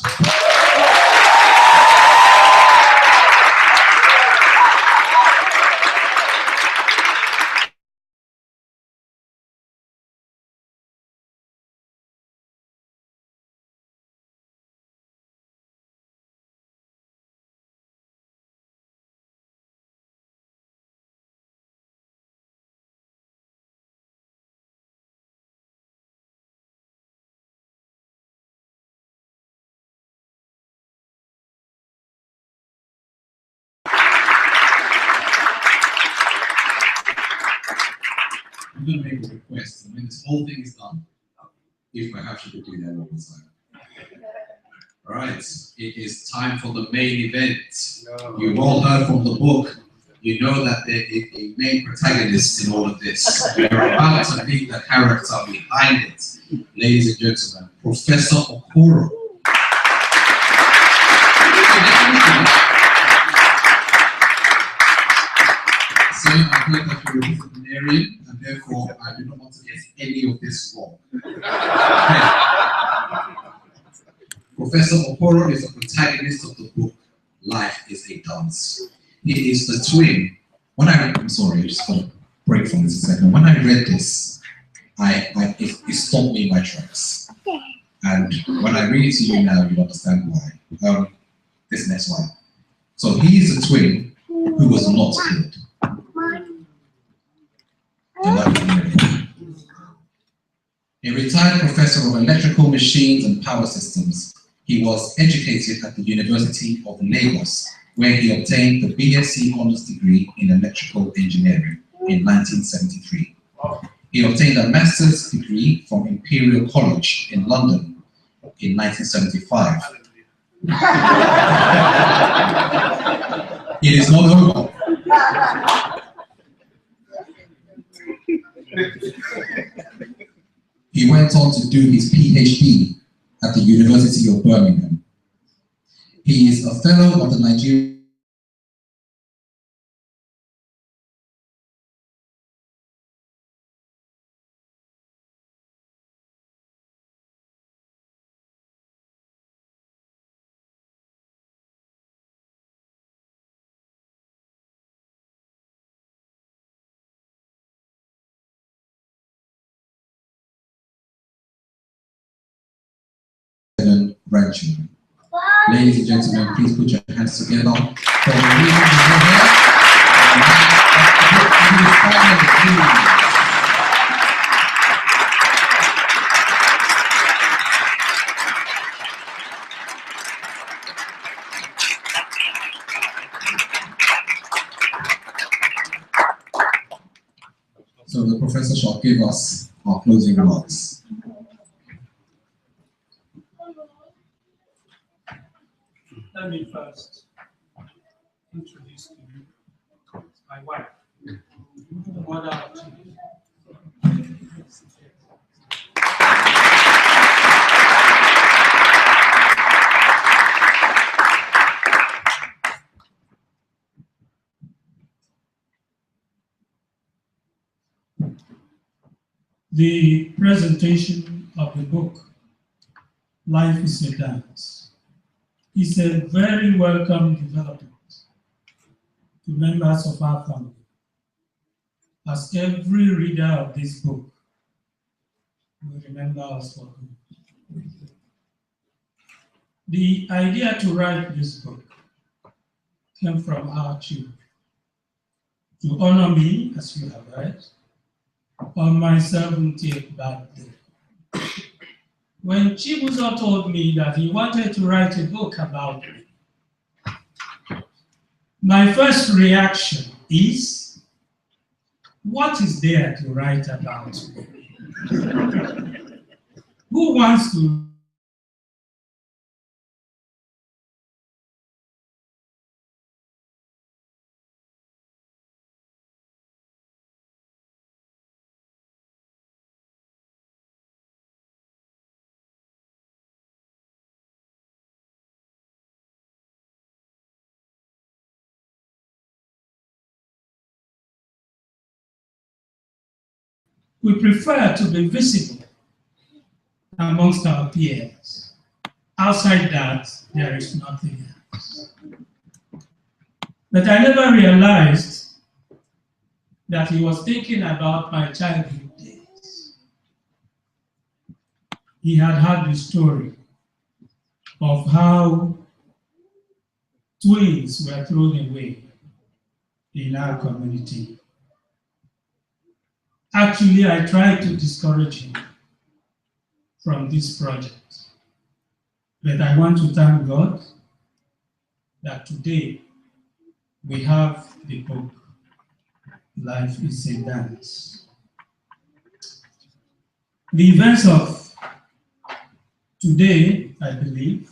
I'm going to make a request. When this whole thing is done, if perhaps you could do that all the time. All right, it is time for the main event. You've all heard from the book. You know that there is a main protagonist in all of this. We're about to meet the character behind it. Ladies and gentlemen, Professor Okoro. So I heard that you're a disciplinarian, and therefore I do not want to get any of this wrong. Okay. Professor Okoro is the protagonist of the book, Life is a Dance. He is the twin I'm sorry, I just want to break from this a second. When I read this, it stopped me in my tracks. And when I read it to you now, you'll understand why. This next one. So he is a twin who was not killed. A retired professor of electrical machines and power systems, he was educated at the University of Lagos, where he obtained the BSc Honours degree in electrical engineering in 1973. He obtained a master's degree from Imperial College in London in 1975. It is not over. He went on to do his PhD at the University of Birmingham. He is a fellow of the Nigerian grandchildren. Ladies and gentlemen, please put your hands together for the reading of So the professor shall give us our closing remarks. Let me first introduce to you my wife, the mother of two. The presentation of the book, Life is a Dance, is a very welcome development to members of our family, as every reader of this book will remember us for good. The idea to write this book came from our children, to honor me, as you have read, on my 70th birthday. When Chibuzo told me that he wanted to write a book about me, my first reaction is, what is there to write about me? Who wants to we prefer to be visible amongst our peers. Outside that, there is nothing else. But I never realized that he was thinking about my childhood days. He had heard the story of how twins were thrown away in our community. Actually, I tried to discourage him from this project, but I want to thank God that today we have the book, Life is a Dance. The events of today, I believe,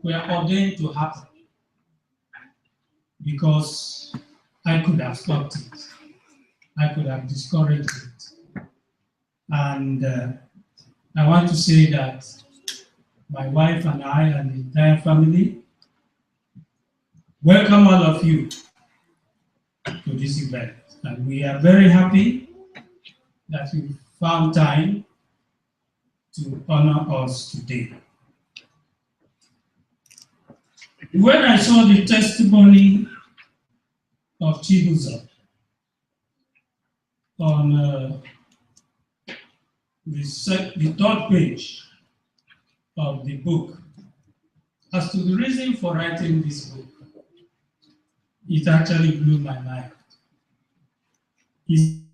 were ordained to happen because I could have stopped it. I could have discouraged it. And I want to say that my wife and I and the entire family welcome all of you to this event. And we are very happy that you found time to honor us today. When I saw the testimony of Chibuzo on the third page of the book. As to the reason for writing this book, it actually blew my mind. He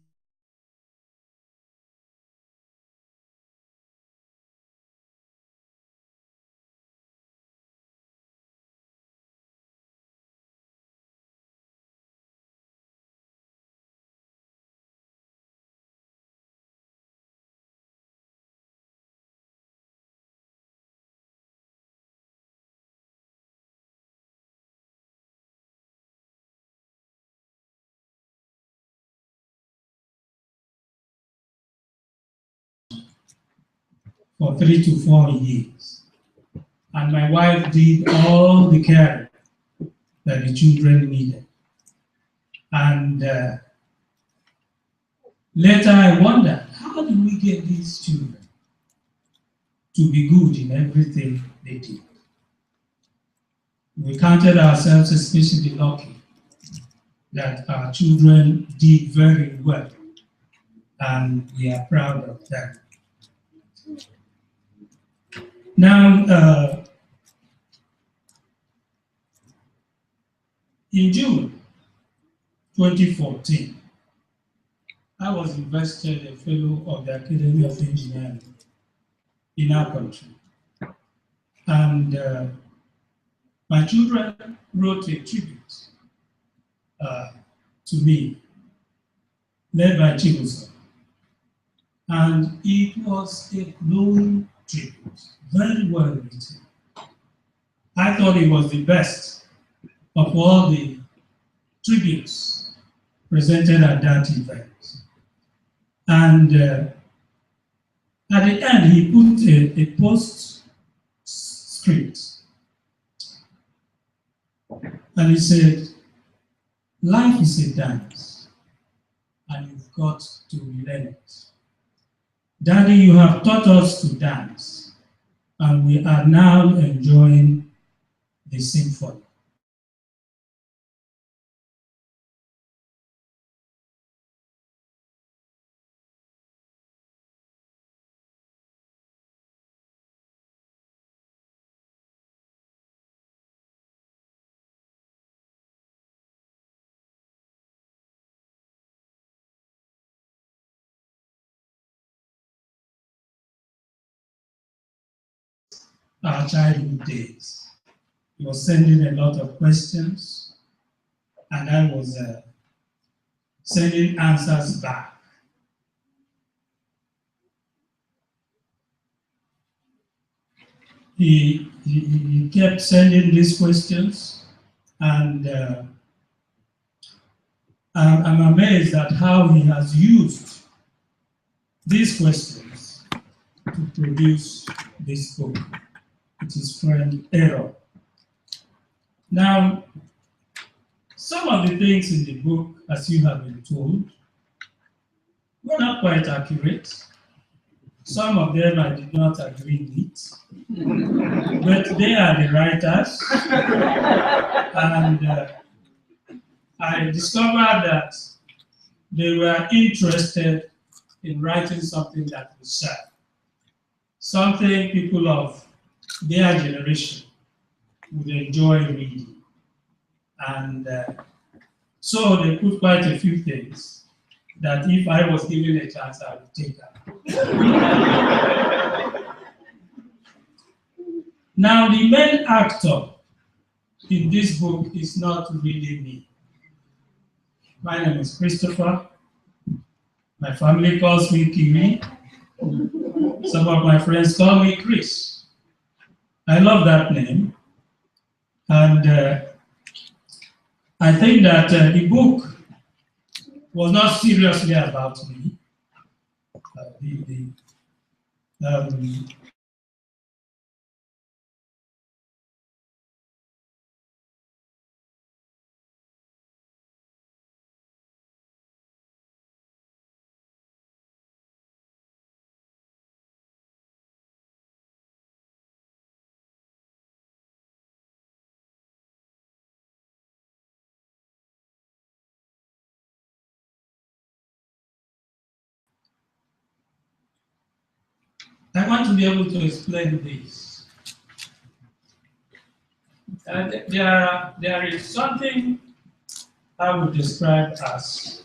for 3 to 4 years. And my wife did all the care that the children needed. And later I wondered, how do we get these children to be good in everything they did? We counted ourselves especially lucky that our children did very well, and we are proud of them. Now, in June 2014, I was invested a fellow of the Academy of Engineering in our country. And my children wrote a tribute to me, led by Chibuzo. And it was a glowing tribute, very well written. I thought it was the best of all the tributes presented at that event. And at the end, he put a postscript. And he said, life is a dance, and you've got to learn it. Daddy, you have taught us to dance, and we are now enjoying the symphony. Our childhood days. He was sending a lot of questions, and I was sending answers back. He kept sending these questions, and I'm amazed at how he has used these questions to produce this book. It is friend error. Now, some of the things in the book, as you have been told, were not quite accurate. Some of them I did not agree with, but they are the writers, and I discovered that they were interested in writing something that would serve, something people of their generation would enjoy reading. And so they put quite a few things that if I was given a chance, I would take up. Now, the main actor in this book is not really me. My name is Christopher. My family calls me Kiwi. Some of my friends call me Chris. I love that name. And I think that the book was not seriously about me. I want to be able to explain this. There is something I would describe as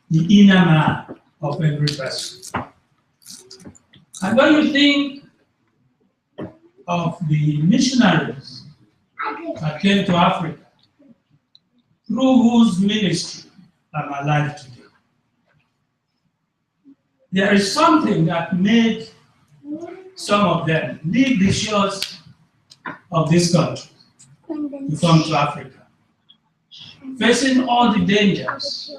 the inner man of every person. And when you think of the missionaries that came to Africa, through whose ministry I'm alive today, there is something that made some of them leave the shores of this country to come to Africa, facing all the dangers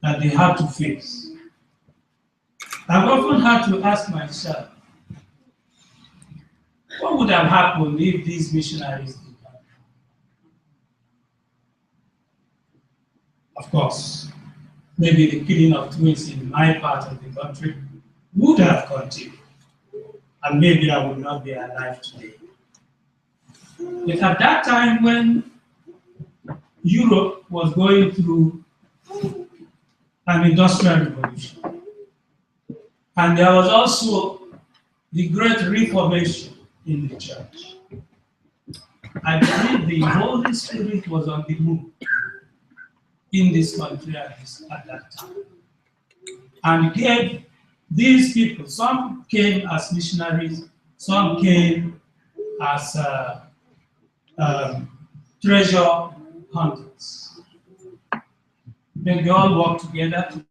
that they had to face. I've often had to ask myself, what would have happened if these missionaries did not come? Of course, maybe the killing of twins in my part of the country would have continued, and maybe I would not be alive today. But at that time when Europe was going through an industrial revolution, and there was also the Great Reformation in the church, I believe the Holy Spirit was on the move in this country at that time, and gave these people, some came as missionaries, some came as treasure hunters. Then they all worked together to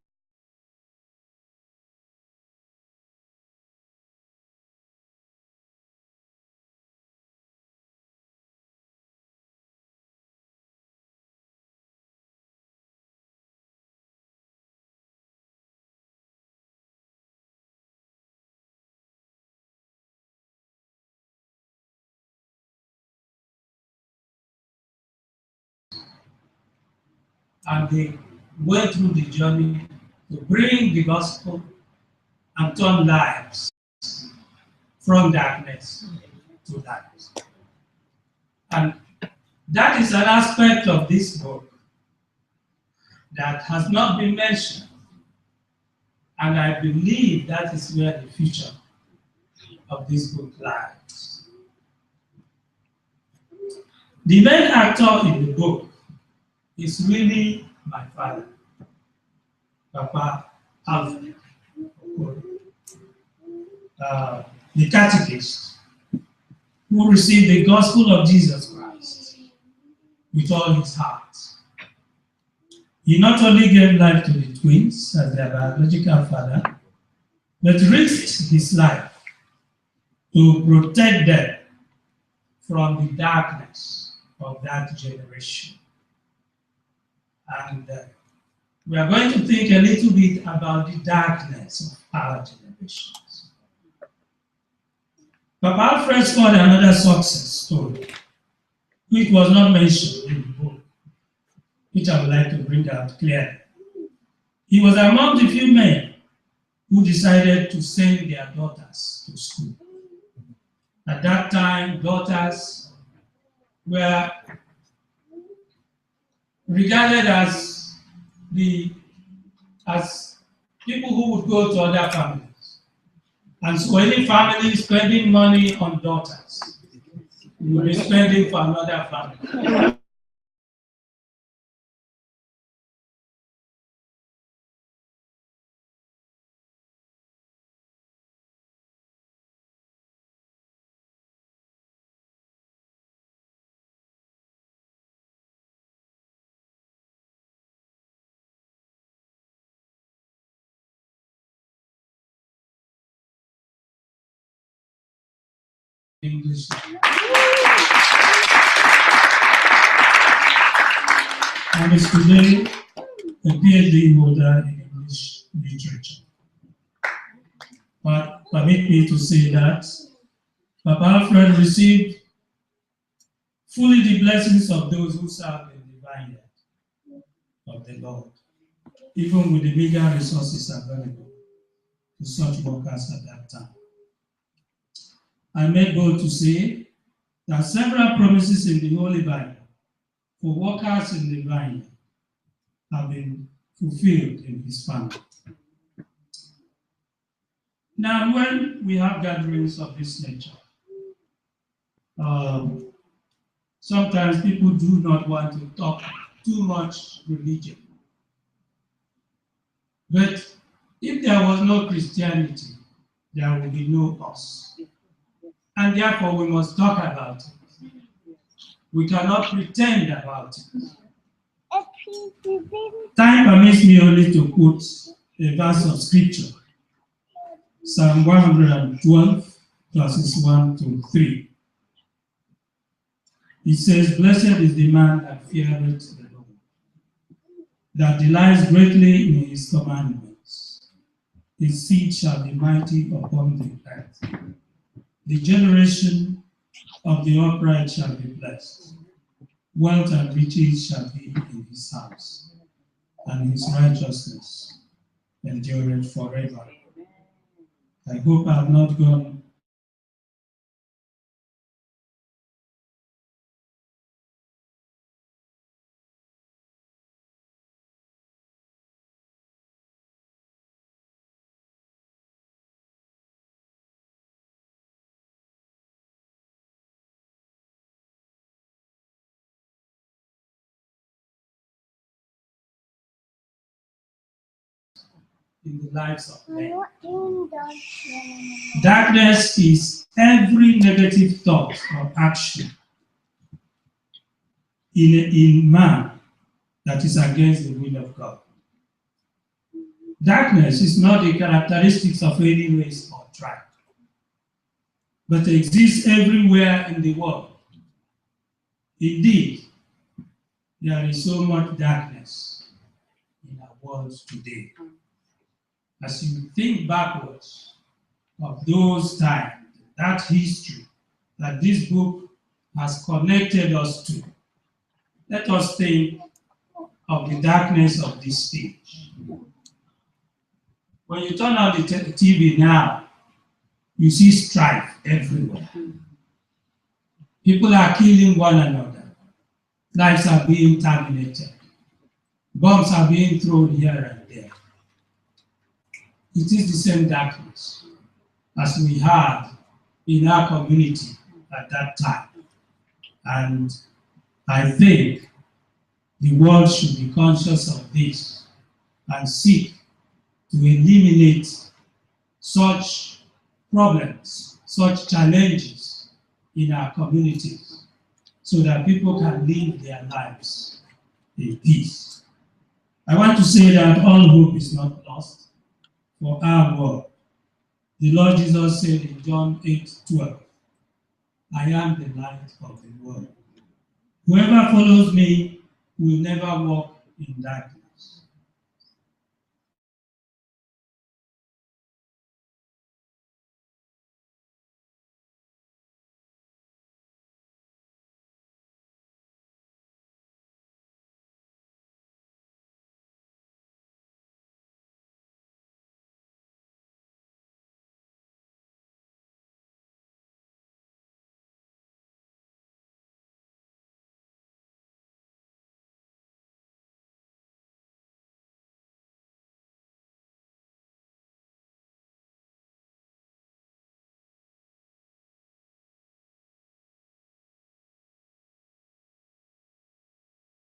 and they went through the journey to bring the gospel and turn lives from darkness to light. And that is an aspect of this book that has not been mentioned. And I believe that is where the future of this book lies. The main actor in the book is really my father, Papa Alfred, the catechist, who received the gospel of Jesus Christ with all his heart. He not only gave life to the twins as their biological father, but risked his life to protect them from the darkness of that generation. And we are going to think a little bit about the darkness of our generations. Papa Alfred scored another success story, which was not mentioned in the book, which I would like to bring out clearly. He was among the few men who decided to send their daughters to school. At that time, daughters were regarded as people who would go to other families. And so any family spending money on daughters will be spending for another family. English. And is today a PhD holder in English literature. But permit me to say that Papa Alfred received fully the blessings of those who serve in the vineyard of the Lord, even with the meager resources available to such workers at that time. I make bold to say that several promises in the Holy Bible for workers in the vineyard have been fulfilled in his family. Now, when we have gatherings of this nature, sometimes people do not want to talk too much religion. But if there was no Christianity, there would be no us. And therefore, we must talk about it. We cannot pretend about it. Time permits me only to quote a verse of scripture, Psalm 112, verses 1 to 3. It says, "Blessed is the man that feareth the Lord, that delights greatly in his commandments. His seed shall be mighty upon the earth. The generation of the upright shall be blessed. Wealth and riches shall be in his house, and his righteousness endureth forever." I hope I have not gone in the lives of men. Darkness is every negative thought or action in man that is against the will of God. Darkness is not the characteristics of any race or tribe, but exists everywhere in the world. Indeed, there is so much darkness in our world today. As you think backwards of those times, that history that this book has connected us to, let us think of the darkness of this stage. When you turn on the TV now, you see strife everywhere. People are killing one another. Lives are being terminated. Bombs are being thrown here and there. It is the same darkness as we had in our community at that time. And I think the world should be conscious of this and seek to eliminate such problems, such challenges in our communities, so that people can live their lives in peace. I want to say that all hope is not lost for our world. The Lord Jesus said in John 8:12, "I am the light of the world. Whoever follows me will never walk in darkness."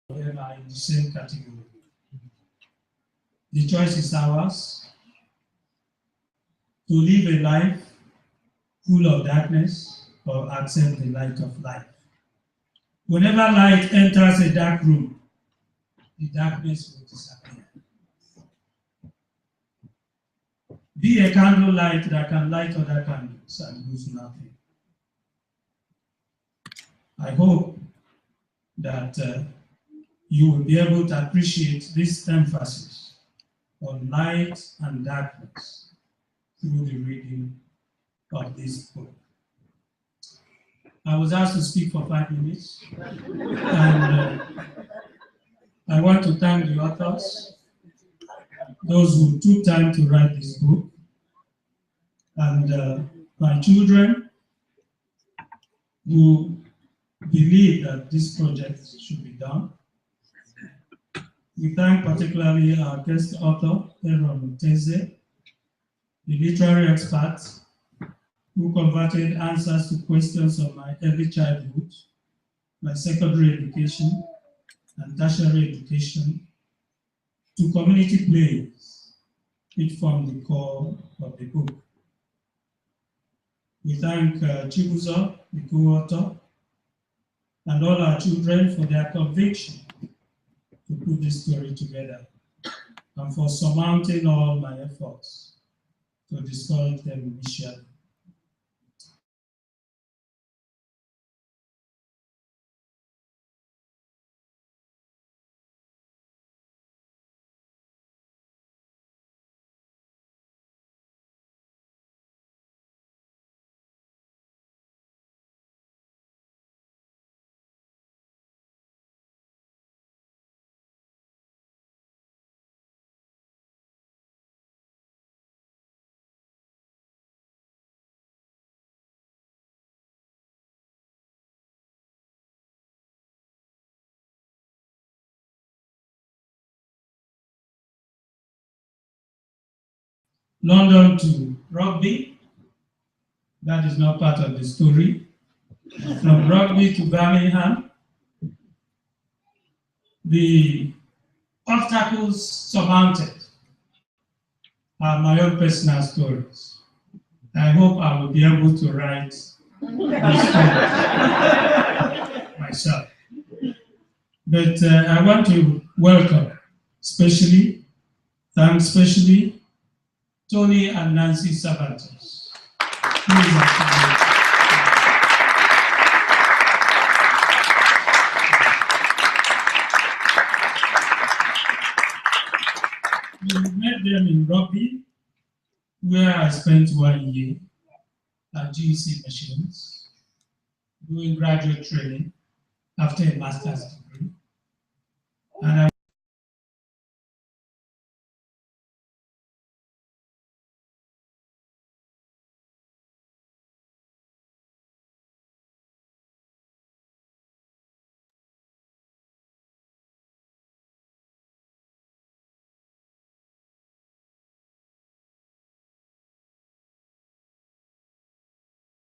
Whatever are in the same category. The choice is ours to live a life full of darkness or accept the light of life. Whenever light enters a dark room, the darkness will disappear. Be a candle light that can light other candles and lose nothing. I hope that you will be able to appreciate this emphasis on light and darkness through the reading of this book. I was asked to speak for 5 minutes, and I want to thank the authors, those who took time to write this book, and my children who believe that this project should be done. We thank particularly our guest author, Aaron Teze, the literary expert who converted answers to questions of my early childhood, my secondary education, and tertiary education to community plays, which form the core of the book. We thank Chibuzo, the co-author, and all our children for their conviction to put this story together and for surmounting all my efforts to discourage them initially. London to Rugby, that is not part of the story. From Rugby to Birmingham, the obstacles surmounted are my own personal stories. I hope I will be able to write this story myself. But I want to welcome, thank especially Tony and Nancy Cervantes. We met them in Rugby, where I spent 1 year at GEC Machines, doing graduate training after a master's degree. And I